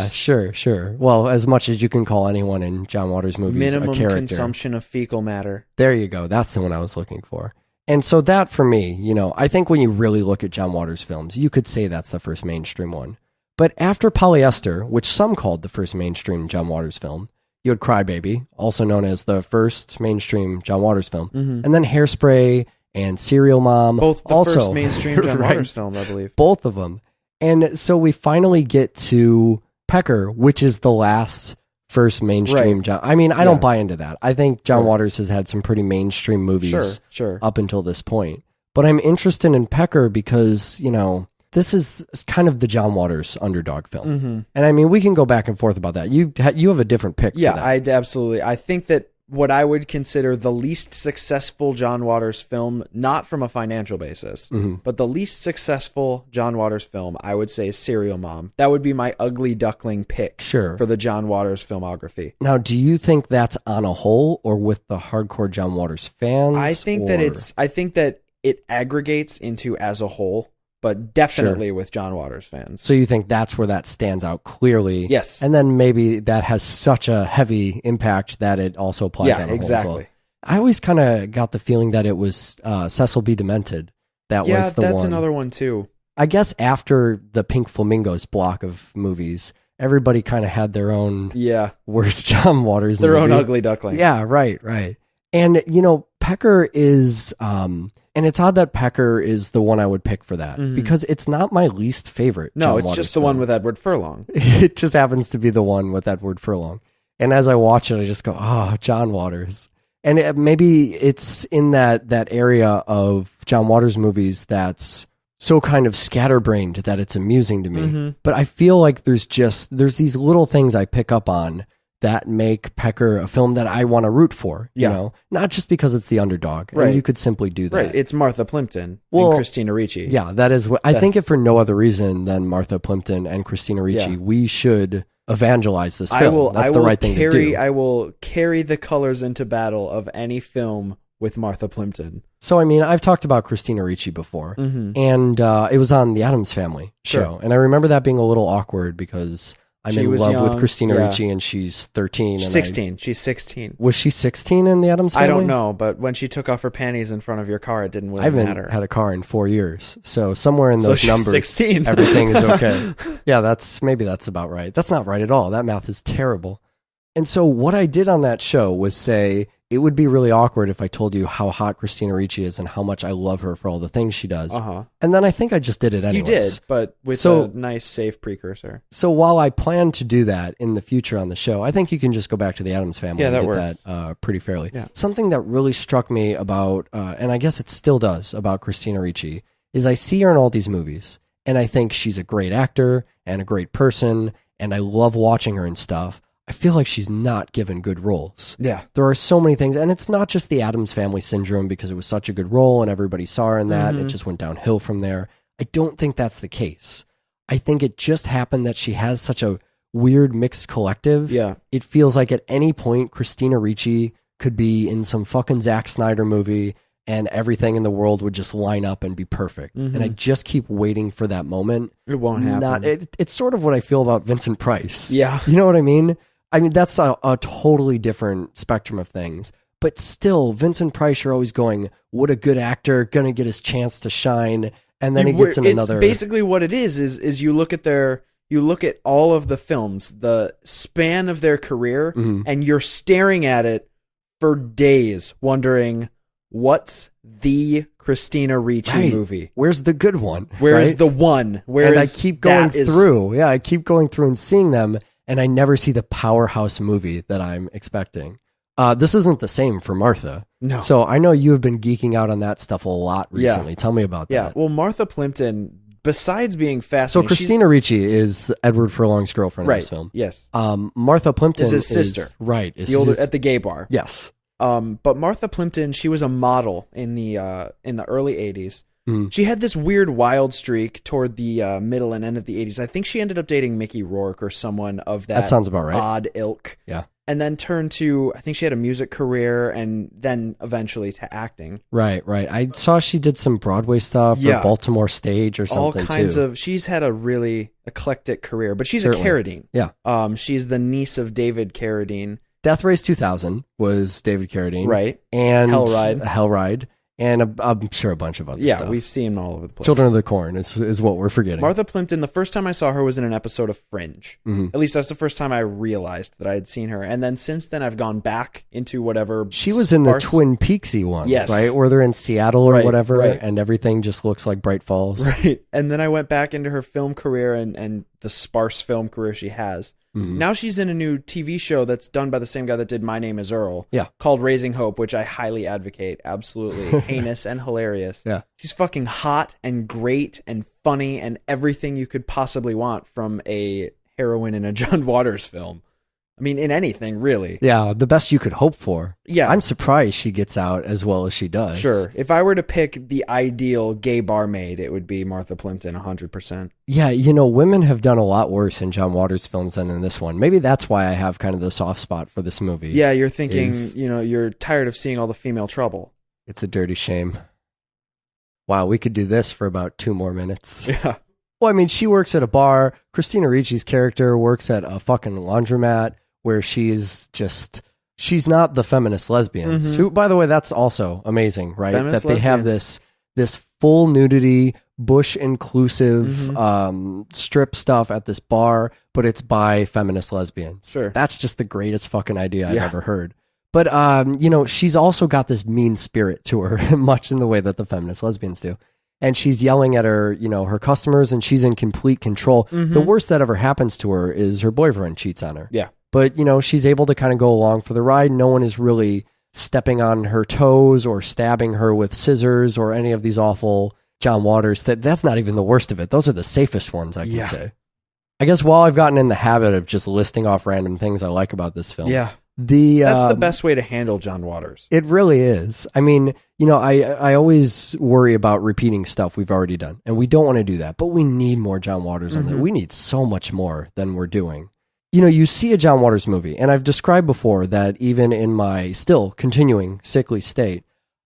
sure. Well, as much as you can call anyone in John Waters' movies minimum a character. Consumption of fecal matter. There you go. That's the one I was looking for. And so that for me, I think when you really look at John Waters' films, you could say that's the first mainstream one. But after Polyester, which some called the first mainstream John Waters film, you had Crybaby, also known as the first mainstream John Waters film, and then Hairspray and Serial Mom. Both the first mainstream John Waters film, I believe. Both of them. And so we finally get to Pecker, which is the last first mainstream John. I don't buy into that. I think John Waters has had some pretty mainstream movies up until this point. But I'm interested in Pecker because, this is kind of the John Waters underdog film. And we can go back and forth about that. You have a different pick for that. I absolutely. I think that what I would consider the least successful John Waters film, not from a financial basis, but the least successful John Waters film, I would say, is Serial Mom. That would be my ugly duckling pick for the John Waters filmography. Now, do you think that's on a whole or with the hardcore John Waters fans? I think that it aggregates into as a whole, but definitely with John Waters fans. So you think that's where that stands out clearly? Yes. And then maybe that has such a heavy impact that it also applies on a whole as well. I always kind of got the feeling that it was Cecil B. Demented. That was the one. Yeah, that's another one too. I guess after the Pink Flamingos block of movies, everybody kind of had their own worst John Waters their movie. Own ugly duckling. Yeah, right. And, Pecker is... and it's odd that Pecker is the one I would pick for that because it's not my least favorite. No, John it's Waters just the one with Edward Furlong. It just happens to be the one with Edward Furlong. And as I watch it, I just go, oh, John Waters. And maybe it's in that area of John Waters movies that's so kind of scatterbrained that it's amusing to me. But I feel like there's these little things I pick up on that make Pecker a film that I want to root for, you know, not just because it's the underdog. Right. And you could simply do that. Right. It's Martha Plimpton and Christina Ricci. Yeah, that is what I think. If for no other reason than Martha Plimpton and Christina Ricci, we should evangelize this film. That's the right thing to do. I will carry the colors into battle of any film with Martha Plimpton. So, I mean, I've talked about Christina Ricci before, and it was on the Addams Family show. And I remember that being a little awkward because I'm in love with Christina Ricci, and she's 13. And 16. She's 16. Was she 16 in the Addams Family? I don't know, but when she took off her panties in front of your car, it didn't really matter. I haven't had a car in 4 years, so somewhere in those numbers, 16. Everything is okay. Yeah, that's about right. That's not right at all. That math is terrible. And so what I did on that show was say, it would be really awkward if I told you how hot Christina Ricci is and how much I love her for all the things she does. And then I think I just did it anyways. You did, but with a nice, safe precursor. So while I plan to do that in the future on the show, I think you can just go back to the Addams Family and get that pretty fairly. Yeah. Something that really struck me about, and I guess it still does, about Christina Ricci, is I see her in all these movies, and I think she's a great actor and a great person, and I love watching her and stuff. I feel like she's not given good roles. Yeah. There are so many things, and it's not just the Addams Family syndrome because it was such a good role and everybody saw her in that. It just went downhill from there. I don't think that's the case. I think it just happened that she has such a weird mixed collective. Yeah. It feels like at any point, Christina Ricci could be in some fucking Zack Snyder movie and everything in the world would just line up and be perfect. And I just keep waiting for that moment. It won't happen. It's sort of what I feel about Vincent Price. Yeah. You know what I mean? I mean, that's a totally different spectrum of things. But still, Vincent Price, you're always going, what a good actor, gonna get his chance to shine. And then he gets in another... Basically what it is you look at all of the films, the span of their career, and you're staring at it for days, wondering, what's the Christina Ricci movie? Where's the good one? Where's the one? And I keep going through. Yeah, I keep going through and seeing them, and I never see the powerhouse movie that I'm expecting. This isn't the same for Martha. No. So I know you have been geeking out on that stuff a lot recently. Tell me about that. Yeah, well, Martha Plimpton, besides being fascinating... So Christina Ricci is Edward Furlong's girlfriend in this film. Yes. Martha Plimpton is his sister. Right. At the gay bar. Yes. But Martha Plimpton, she was a model in the early 80s. She had this weird wild streak toward the middle and end of the 80s. I think she ended up dating Mickey Rourke or someone of that sounds about right. odd ilk. Yeah. And then turned to, I think she had a music career and then eventually to acting. Right. I saw she did some Broadway stuff or Baltimore stage or something all kinds too. of, she's had a really eclectic career, but she's a Carradine. Yeah. She's the niece of David Carradine. Death Race 2000 was David Carradine. Right. And Hellride. And I'm sure a bunch of other stuff. Yeah, we've seen them all over the place. Children of the Corn is what we're forgetting. Martha Plimpton, the first time I saw her was in an episode of Fringe. At least that's the first time I realized that I had seen her. And then since then, I've gone back into whatever... She was in the Twin Peaksy one, right? Where they're in Seattle or whatever, and everything just looks like Bright Falls. Right. And then I went back into her film career and the sparse film career she has. Now she's in a new TV show that's done by the same guy that did My Name is Earl, called Raising Hope, which I highly advocate. Absolutely heinous and hilarious. Yeah. She's fucking hot and great and funny and everything you could possibly want from a heroine in a John Waters film. I mean, in anything, really. Yeah, the best you could hope for. Yeah. I'm surprised she gets out as well as she does. Sure. If I were to pick the ideal gay barmaid, it would be Martha Plimpton, 100%. Yeah, women have done a lot worse in John Waters films than in this one. Maybe that's why I have kind of the soft spot for this movie. Yeah, you're thinking, you're tired of seeing all the female trouble. It's a dirty shame. Wow, we could do this for about 2 more minutes. Yeah. Well, I mean, she works at a bar. Christina Ricci's character works at a fucking laundromat where she's not the feminist lesbians. Who, by the way, that's also amazing, right? Feminist that they have this full nudity, bush inclusive strip stuff at this bar, but it's by feminist lesbians. Sure. That's just the greatest fucking idea I've ever heard. But, she's also got this mean spirit to her, much in the way that the feminist lesbians do. And she's yelling at her, her customers, and she's in complete control. The worst that ever happens to her is her boyfriend cheats on her. Yeah. But, she's able to kind of go along for the ride. No one is really stepping on her toes or stabbing her with scissors or any of these awful John Waters. That's not even the worst of it. Those are the safest ones, I can say. I guess while I've gotten in the habit of just listing off random things I like about this film. Yeah. That's the best way to handle John Waters. It really is. I mean, I always worry about repeating stuff we've already done, and we don't want to do that, but we need more John Waters on there. We need so much more than we're doing. You see a John Waters movie, and I've described before that even in my still continuing sickly state,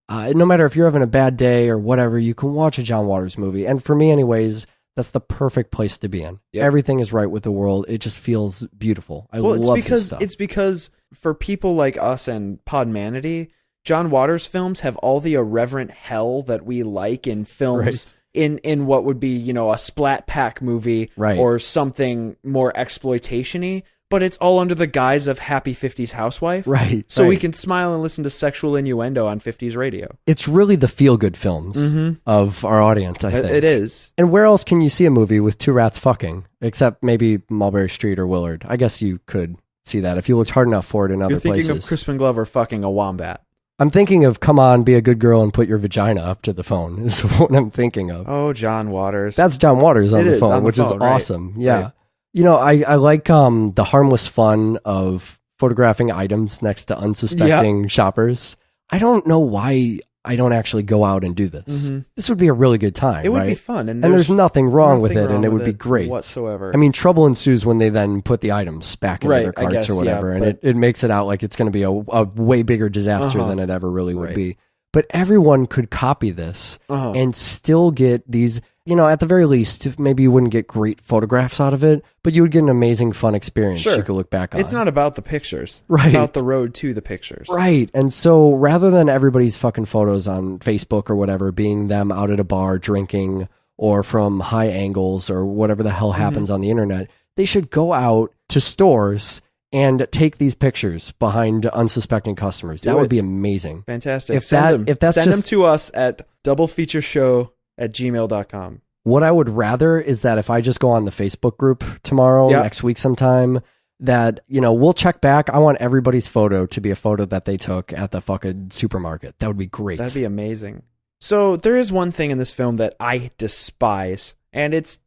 no matter if you're having a bad day or whatever, you can watch a John Waters movie. And for me anyways, that's the perfect place to be in. Yep. Everything is right with the world. It just feels beautiful. I love this stuff. It's because for people like us and Podmanity, John Waters films have all the irreverent hell that we like in films in what would be, a splat pack movie or something more exploitation-y, but it's all under the guise of happy 50s housewife. Right. So we can smile and listen to sexual innuendo on 50s radio. It's really the feel-good films of our audience, I think. It is. And where else can you see a movie with 2 rats fucking? Except maybe Mulberry Street or Willard. I guess you could see that if you looked hard enough for it in other places. You're thinking of Crispin Glover fucking a wombat. I'm thinking of come on, be a good girl and put your vagina up to the phone is what I'm thinking of. Oh, John Waters. That's John Waters on the phone, which is awesome. Yeah. Right. I like the harmless fun of photographing items next to unsuspecting shoppers. I don't know why I don't actually go out and do this. This would be a really good time. It would be fun. And there's nothing wrong with it, and it would be great. Whatsoever. I mean, trouble ensues when they then put the items back into their carts or whatever, and it makes it out like it's going to be a way bigger disaster than it ever really would be. But everyone could copy this and still get these, at the very least, maybe you wouldn't get great photographs out of it, but you would get an amazing, fun experience you could look back on. It's not about the pictures. Right. It's about the road to the pictures. Right. And so rather than everybody's fucking photos on Facebook or whatever being them out at a bar drinking or from high angles or whatever the hell happens on the internet, they should go out to stores and take these pictures behind unsuspecting customers. That would be amazing. Fantastic. Send them to us at doublefeatureshow@gmail.com. What I would rather is that if I just go on the Facebook group tomorrow, next week sometime, that, we'll check back. I want everybody's photo to be a photo that they took at the fucking supermarket. That would be great. That'd be amazing. So there is one thing in this film that I despise. And it's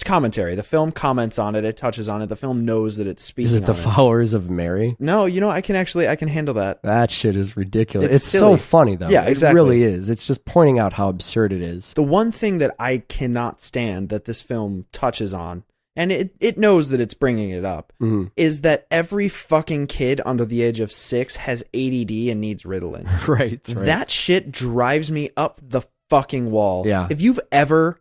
commentary. The film comments on it. It touches on it. The film knows that it's speaking. Is it the Flowers of Mary? No, I can handle that. That shit is ridiculous. It's so funny though. Yeah, exactly. It really is. It's just pointing out how absurd it is. The one thing that I cannot stand that this film touches on, and it knows that it's bringing it up, is that every fucking kid under the age of 6 has ADD and needs Ritalin. Right. That shit drives me up the fucking wall. Yeah. If you've ever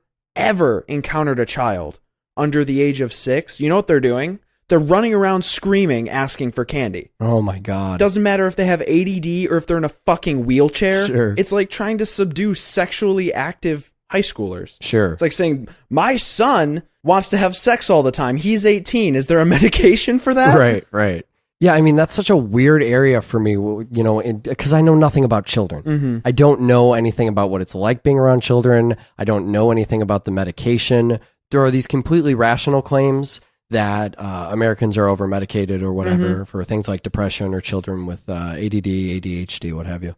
encountered a child under the age of 6, you know what they're doing? They're running around screaming, asking for candy. Oh my God. Doesn't matter if they have ADD or if they're in a fucking wheelchair. Sure. It's like trying to subdue sexually active high schoolers. Sure. It's like saying, my son wants to have sex all the time. He's 18. Is there a medication for that? Right. Yeah, I mean, that's such a weird area for me, because I know nothing about children. I don't know anything about what it's like being around children. I don't know anything about the medication. There are these completely rational claims that Americans are over-medicated or whatever for things like depression or children with ADD, ADHD, what have you.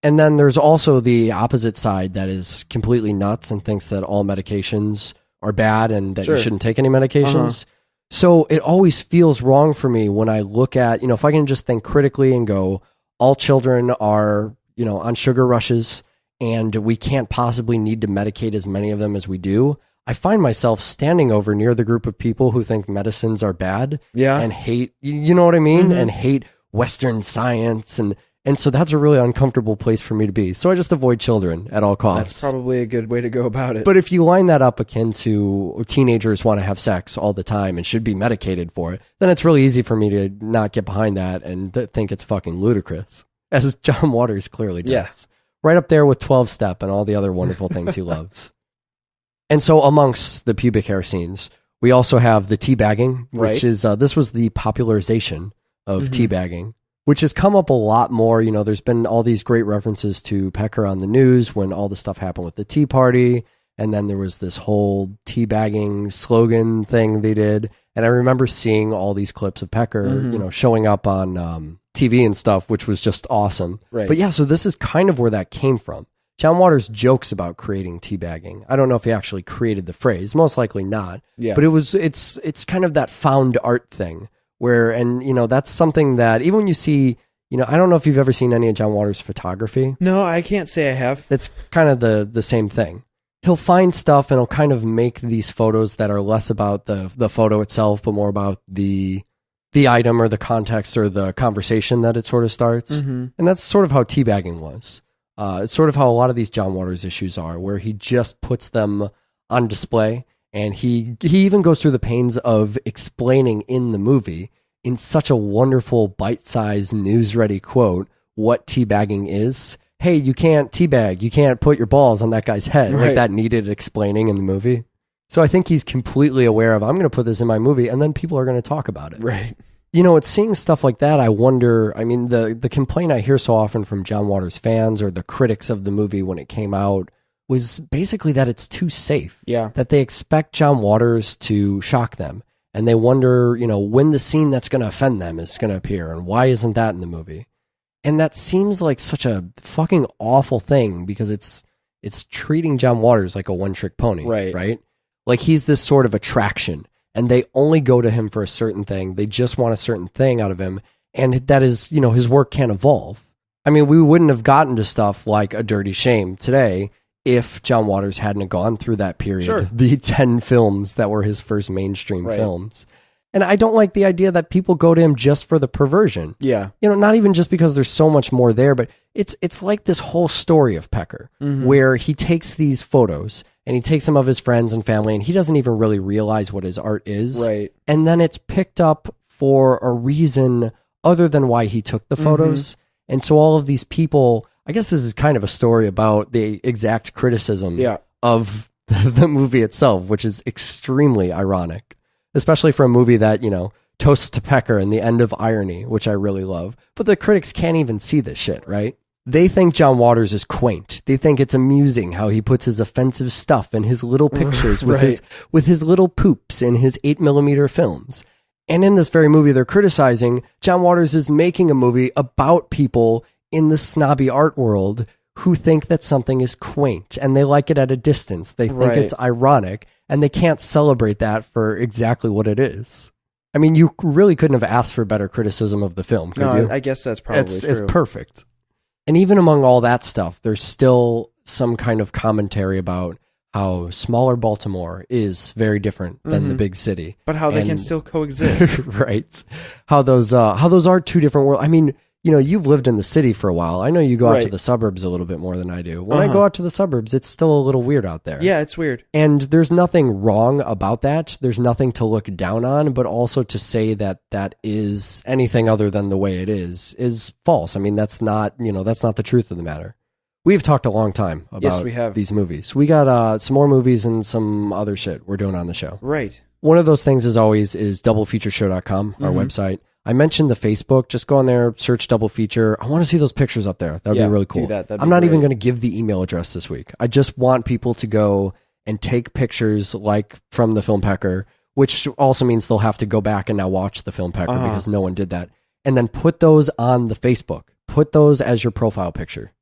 And then there's also the opposite side that is completely nuts and thinks that all medications are bad and that you shouldn't take any medications. So it always feels wrong for me when I look at, if I can just think critically and go, all children are, on sugar rushes and we can't possibly need to medicate as many of them as we do. I find myself standing over near the group of people who think medicines are bad and hate, you know what I mean? And hate Western science. And so that's a really uncomfortable place for me to be. So I just avoid children at all costs. That's probably a good way to go about it. But if you line that up akin to teenagers want to have sex all the time and should be medicated for it, then it's really easy for me to not get behind that and think it's fucking ludicrous, as John Waters clearly does. Yeah. Right up there with 12-step and all the other wonderful things he loves. And so amongst the pubic hair scenes, we also have the teabagging, which is, this was the popularization of teabagging, which has come up a lot more. There's been all these great references to Pecker on the news when all the stuff happened with the Tea Party. And then there was this whole teabagging slogan thing they did. And I remember seeing all these clips of Pecker, showing up on TV and stuff, which was just awesome. Right. But yeah, so this is kind of where that came from. John Waters jokes about creating teabagging. I don't know if he actually created the phrase, most likely not. Yeah. But it's kind of that found art thing where, and that's something that even when you see, I don't know if you've ever seen any of John Waters' photography. No, I can't say I have. It's kind of the same thing. He'll find stuff and he'll kind of make these photos that are less about the photo itself, but more about the item or the context or the conversation that it sort of starts. And that's sort of how teabagging was. It's sort of how a lot of these John Waters issues are, where he just puts them on display, and he even goes through the pains of explaining in the movie in such a wonderful bite-sized news-ready quote what teabagging is. Hey, you can't teabag. You can't put your balls on that guy's head. Right. Like that needed explaining in the movie. So I think he's completely aware of, I'm going to put this in my movie, and then people are going to talk about it. Right. It's seeing stuff like that, I wonder, the complaint I hear so often from John Waters fans or the critics of the movie when it came out was basically that it's too safe. Yeah. That they expect John Waters to shock them. And they wonder, when the scene that's going to offend them is going to appear, and why isn't that in the movie? And that seems like such a fucking awful thing because it's treating John Waters like a one-trick pony. Right? Like he's this sort of attraction. And they only go to him for a certain thing. They just want a certain thing out of him. And that is, his work can't evolve. We wouldn't have gotten to stuff like A Dirty Shame today if John Waters hadn't gone through that period. Sure. The 10 films that were his first mainstream films. And I don't like the idea that people go to him just for the perversion. Yeah. Not even just because there's so much more there, but it's like this whole story of Pecker where he takes these photos and he takes some of his friends and family, and he doesn't even really realize what his art is. Right. And then it's picked up for a reason other than why he took the photos. And so all of these people, I guess this is kind of a story about the exact criticism of the movie itself, which is extremely ironic, especially for a movie that, toasts to Pecker and the end of irony, which I really love. But the critics can't even see this shit, right? They think John Waters is quaint. They think it's amusing how he puts his offensive stuff in his little pictures with his little poops in his 8mm films. And in this very movie they're criticizing, John Waters is making a movie about people in the snobby art world who think that something is quaint and they like it at a distance. They think it's ironic and they can't celebrate that for exactly what it is. You really couldn't have asked for better criticism of the film, could you? I guess that's probably true. It's perfect. And even among all that stuff, there's still some kind of commentary about how smaller Baltimore is very different than the big city. But how they can still coexist. Right. How those are two different worlds. You've lived in the city for a while. I know you go out to the suburbs a little bit more than I do. When I go out to the suburbs, it's still a little weird out there. Yeah, it's weird. And there's nothing wrong about that. There's nothing to look down on, but also to say that that is anything other than the way it is false. That's not the truth of the matter. We've talked a long time about these movies. We got some more movies and some other shit we're doing on the show. Right. One of those things, as always, is doublefeatureshow.com, our website. I mentioned the Facebook. Just go on there, search Double Feature. I want to see those pictures up there. That'd be really cool. I'm not even going to give the email address this week. I just want people to go and take pictures like from the film Pecker, which also means they'll have to go back and now watch the film Pecker because no one did that. And then put those on the Facebook. Put those as your profile picture.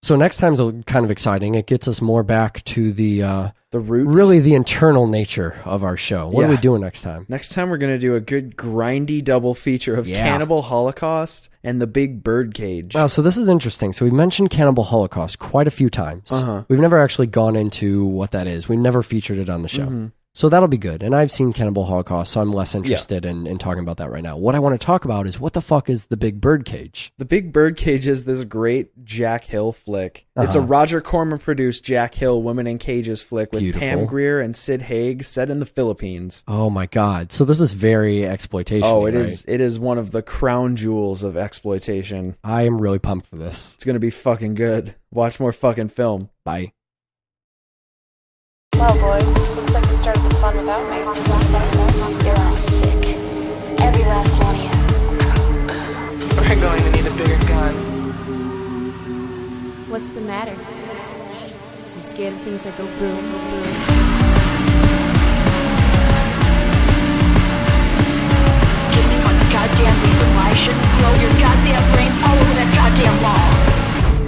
So next time's kind of exciting. It gets us more back to the roots. really the internal nature of our show. What are we doing next time? Next time we're going to do a good grindy double feature of Cannibal Holocaust and the Big Birdcage. Wow, so this is interesting. So we've mentioned Cannibal Holocaust quite a few times. We've never actually gone into what that is. We never featured it on the show. So that'll be good. And I've seen Cannibal Holocaust, so I'm less interested in talking about that right now. What I want to talk about is what the fuck is the Big Birdcage? The Big Birdcage is this great Jack Hill flick. It's a Roger Corman produced Jack Hill Women in Cages flick with Pam Grier and Sid Haig, set in the Philippines. Oh my God. So this is very exploitation. Oh, it is. It is one of the crown jewels of exploitation. I am really pumped for this. It's going to be fucking good. Watch more fucking film. Bye. Well, boys, looks like you started the fun without me. You're all sick. Every last one of you. We're going to need a bigger gun. What's the matter? You scared of things that go boom, boom? Give me one goddamn reason why I shouldn't blow your goddamn brains all over that goddamn wall.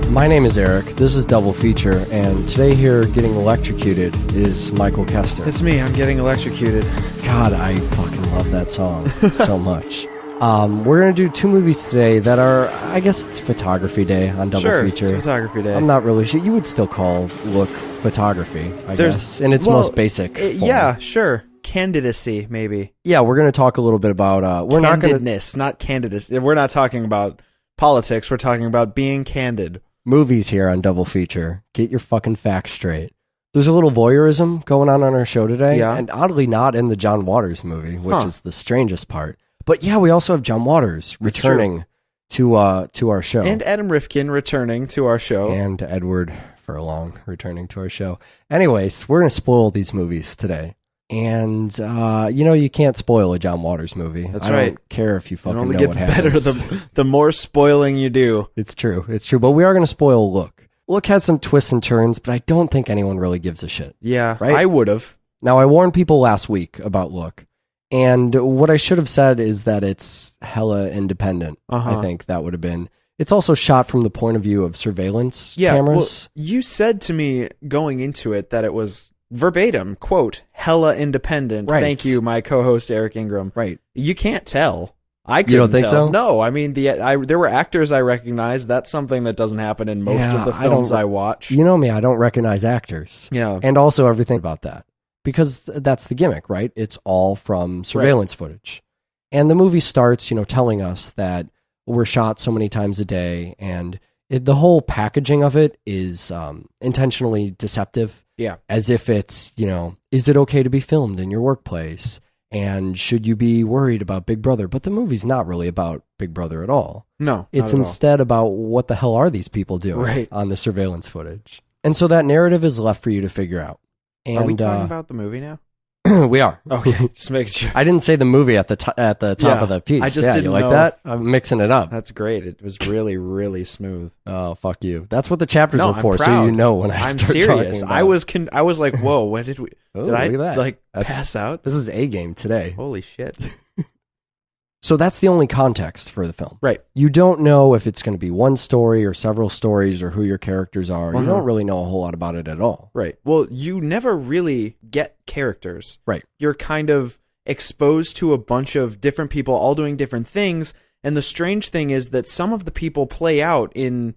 My name is Eric. This is Double Feature, and today here getting electrocuted is Michael Kester. It's me. I'm getting electrocuted. God, I fucking love that song so much. We're going to do two movies today that are, I guess it's photography day on Double Feature. It's photography day. I'm not really sure. You would still call look photography, I guess, in its most basic form. Yeah, sure. Candidacy, maybe. Yeah, we're going to talk a little bit about... we're not going to... not candidacy. We're not talking about politics. We're talking about being candid. Movies here on Double Feature. Get your fucking facts straight. There's a little voyeurism going on our show today, and oddly not in the John Waters movie, which is the strangest part. But yeah, we also have John Waters returning to our show. And Adam Rifkin returning to our show. And Edward Furlong returning to our show. Anyways, we're going to spoil these movies today. And, you can't spoil a John Waters movie. That's I don't care if you fucking know what happens. It only gets better the more spoiling you do. It's true. But we are going to spoil Look. Look has some twists and turns, but I don't think anyone really gives a shit. Yeah, right? I would have. Now, I warned people last week about Look. And what I should have said is that it's hella independent. I think that would have been. It's also shot from the point of view of surveillance cameras. Well, you said to me going into it that it was... verbatim, quote, hella independent. Right. Thank you, my co-host Eric Ingram. Right. You can't tell. I couldn't You don't think tell. so? No, I mean, there were actors I recognized. That's something that doesn't happen in most of the films I watch. You know me, I don't recognize actors. Yeah. And also everything about that. Because that's the gimmick, right? It's all from surveillance footage. And the movie starts, telling us that we're shot so many times a day, and the whole packaging of it is intentionally deceptive. Yeah. As if it's, is it okay to be filmed in your workplace? And should you be worried about Big Brother? But the movie's not really about Big Brother at all. No. It's instead about what the hell are these people doing on the surveillance footage. And so that narrative is left for you to figure out. And, are we talking about the movie now? We are. Okay, just making sure. I didn't say the movie at the top of the piece. I just didn't you like know that? I'm mixing it up. That's great. It was really, really smooth. Oh, fuck you. That's what the chapters are for, I'm so proud. you know when I I'm start serious. talking about I was like, whoa, when did we... Oh, did I, look at that. pass out? This is A game today. Holy shit. So that's the only context for the film. Right. You don't know if it's going to be one story or several stories or who your characters are. You don't really know a whole lot about it at all. Right. Well, you never really get characters. Right. You're kind of exposed to a bunch of different people all doing different things. And the strange thing is that some of the people play out in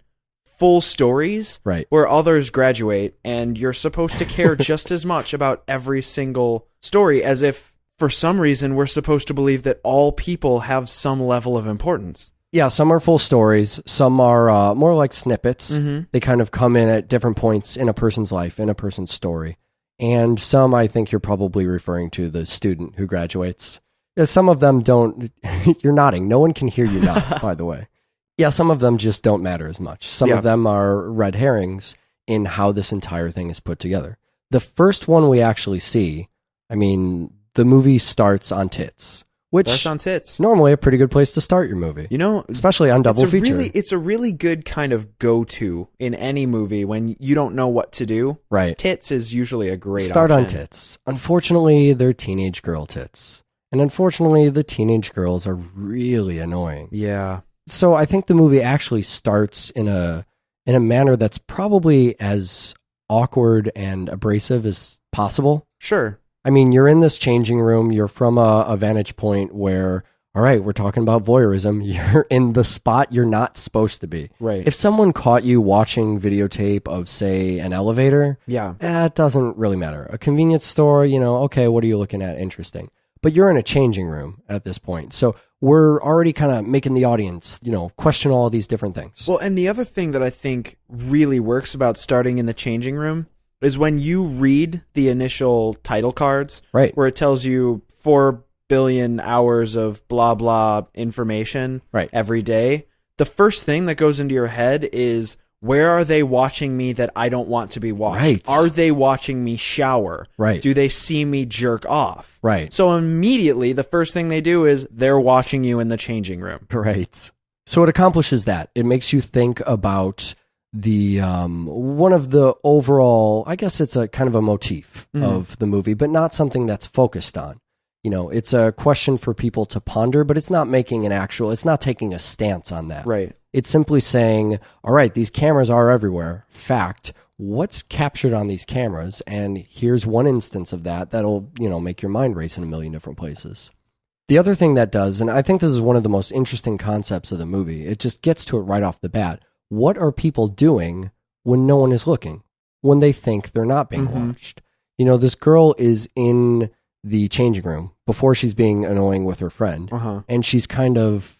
full stories where others graduate, and you're supposed to care just as much about every single story as if for some reason we're supposed to believe that all people have some level of importance. Yeah, some are full stories. Some are more like snippets. Mm-hmm. They kind of come in at different points in a person's life, in a person's story. And some, I think you're probably referring to the student who graduates. Yeah, some of them don't... You're nodding. No one can hear you nod, by the way. Yeah, some of them just don't matter as much. Some of them are red herrings in how this entire thing is put together. The first one we actually see, I mean, the movie starts on tits. Which on tits. Normally a pretty good place to start your movie. Especially on Double Feature. It's a really good kind of go-to in any movie when you don't know what to do. Right. Tits is usually a great Start option. on tits. Unfortunately, they're teenage girl tits. And unfortunately, the teenage girls are really annoying. Yeah. So I think the movie actually starts in a in a manner that's probably as awkward and abrasive as possible. Sure. I mean, you're in this changing room. You're from a vantage point where, all right, we're talking about voyeurism. You're in the spot you're not supposed to be. Right. If someone caught you watching videotape of, say, an elevator, Yeah. it doesn't really matter. A convenience store, okay, what are you looking at? Interesting. But you're in a changing room at this point. So we're already kind of making the audience, question all these different things. Well, and the other thing that I think really works about starting in the changing room is when you read the initial title cards, right, where it tells you 4 billion hours of blah, blah information right, every day. The first thing that goes into your head is, where are they watching me that I don't want to be watched? Right. Are they watching me shower? Right. Do they see me jerk off? Right. So immediately, the first thing they do is they're watching you in the changing room. Right. So it accomplishes that. It makes you think about the one of the overall, I guess it's a kind of a motif of the movie, but not something that's focused on. It's a question for people to ponder, but it's not making it's not taking a stance on that. Right. It's simply saying, all right, these cameras are everywhere. Fact, what's captured on these cameras? And here's one instance of that'll, make your mind race in a million different places. The other thing that does, and I think this is one of the most interesting concepts of the movie, it just gets to it right off the bat. What are people doing when no one is looking? When they think they're not being watched? This girl is in the changing room before she's being annoying with her friend. And she's kind of,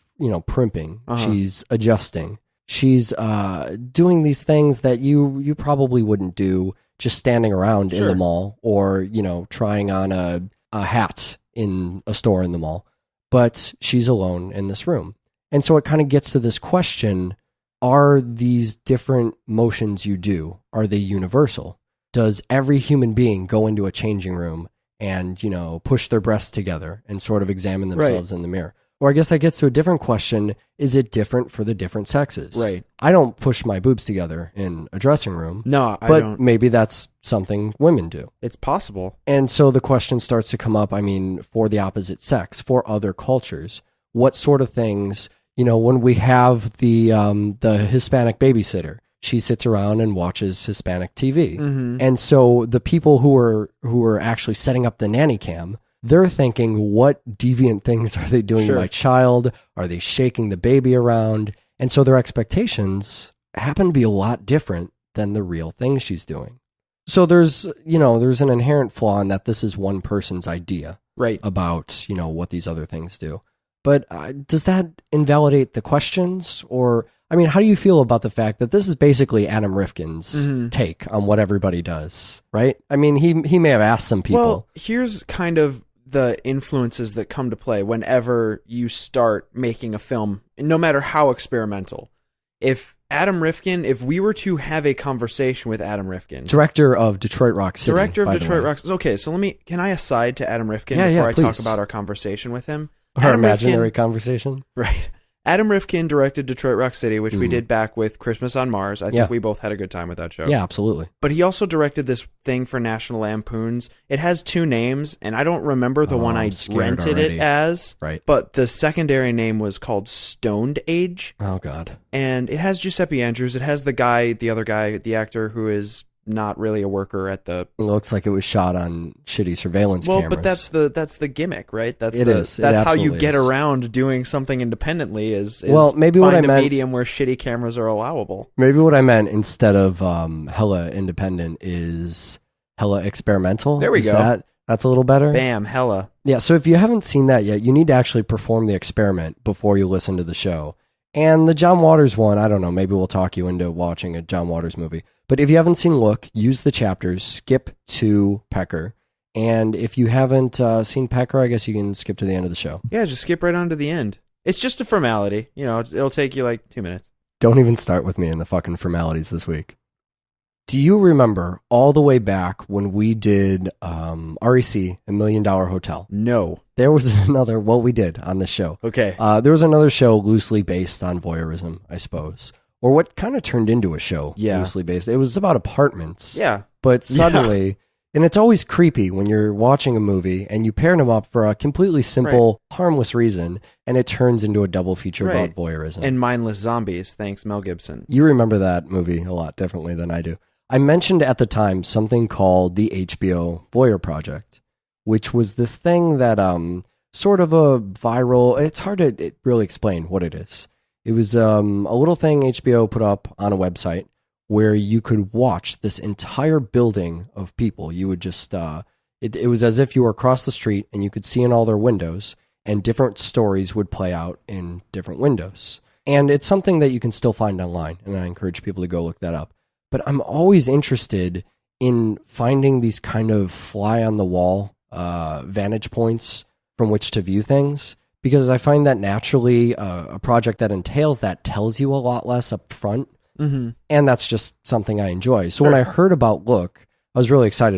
primping. She's adjusting. She's doing these things that you probably wouldn't do just standing around in the mall or, trying on a hat in a store in the mall. But she's alone in this room. And so it kind of gets to this question, are these different motions you do, are they universal? Does every human being go into a changing room and, push their breasts together and sort of examine themselves in the mirror? Or I guess that gets to a different question. Is it different for the different sexes? Right. I don't push my boobs together in a dressing room. No, I but don't. Maybe that's something women do. It's possible. And so the question starts to come up, for the opposite sex, for other cultures, what sort of things, when we have the Hispanic babysitter, she sits around and watches Hispanic TV. And so the people who are actually setting up the nanny cam, they're thinking, what deviant things are they doing to my child? Are they shaking the baby around? And so their expectations happen to be a lot different than the real things she's doing. So there's an inherent flaw in that this is one person's idea about, what these other things do. But does that invalidate the questions? Or, how do you feel about the fact that this is basically Adam Rifkin's take on what everybody does, right? He may have asked some people. Well, here's kind of the influences that come to play whenever you start making a film, no matter how experimental. If we were to have a conversation with Adam Rifkin, director of Detroit Rock City, Okay, so can I aside to Adam Rifkin before I talk about our conversation with him? Our imaginary conversation? Right. Adam Rifkin directed Detroit Rock City, which we did back with Christmas on Mars. I think we both had a good time with that show. Yeah, absolutely. But he also directed this thing for National Lampoons. It has 2 names, and I don't remember the one I rented it as. Right. But the secondary name was called Stoned Age. Oh, God. And it has Giuseppe Andrews. It has the other guy, the actor who is not really a worker at the... It looks like it was shot on shitty surveillance cameras. Well, but that's the gimmick, right? That's how you get around doing something independently is maybe find what I a meant, medium where shitty cameras are allowable. Maybe what I meant instead of hella independent is hella experimental. There we go. That's a little better. Bam, hella. Yeah, so if you haven't seen that yet, you need to actually perform the experiment before you listen to the show. And the John Waters one, I don't know, maybe we'll talk you into watching a John Waters movie. But if you haven't seen Look, use the chapters, skip to Pecker. And if you haven't seen Pecker, I guess you can skip to the end of the show. Yeah, just skip right on to the end. It's just a formality. It'll take you like 2 minutes. Don't even start with me in the fucking formalities this week. Do you remember all the way back when we did REC, $1 Million Hotel? No. There was another, we did on this show. Okay. There was another show loosely based on voyeurism, I suppose. Or what kind of turned into a show loosely based. It was about apartments. Yeah. But suddenly, And it's always creepy when you're watching a movie and you pair them up for a completely simple, harmless reason, and it turns into a double feature about voyeurism. And mindless zombies, thanks Mel Gibson. You remember that movie a lot differently than I do. I mentioned at the time something called the HBO Voyeur Project, which was this thing that sort of a viral, it's hard to really explain what it is. It was a little thing HBO put up on a website where you could watch this entire building of people. You would just, it was as if you were across the street and you could see in all their windows, and different stories would play out in different windows. And it's something that you can still find online, and I encourage people to go look that up. But I'm always interested in finding these kind of fly-on-the-wall vantage points from which to view things, because I find that naturally a project that entails that tells you a lot less up front. Mm-hmm. And that's just something I enjoy. So when I heard about Look, I was really excited.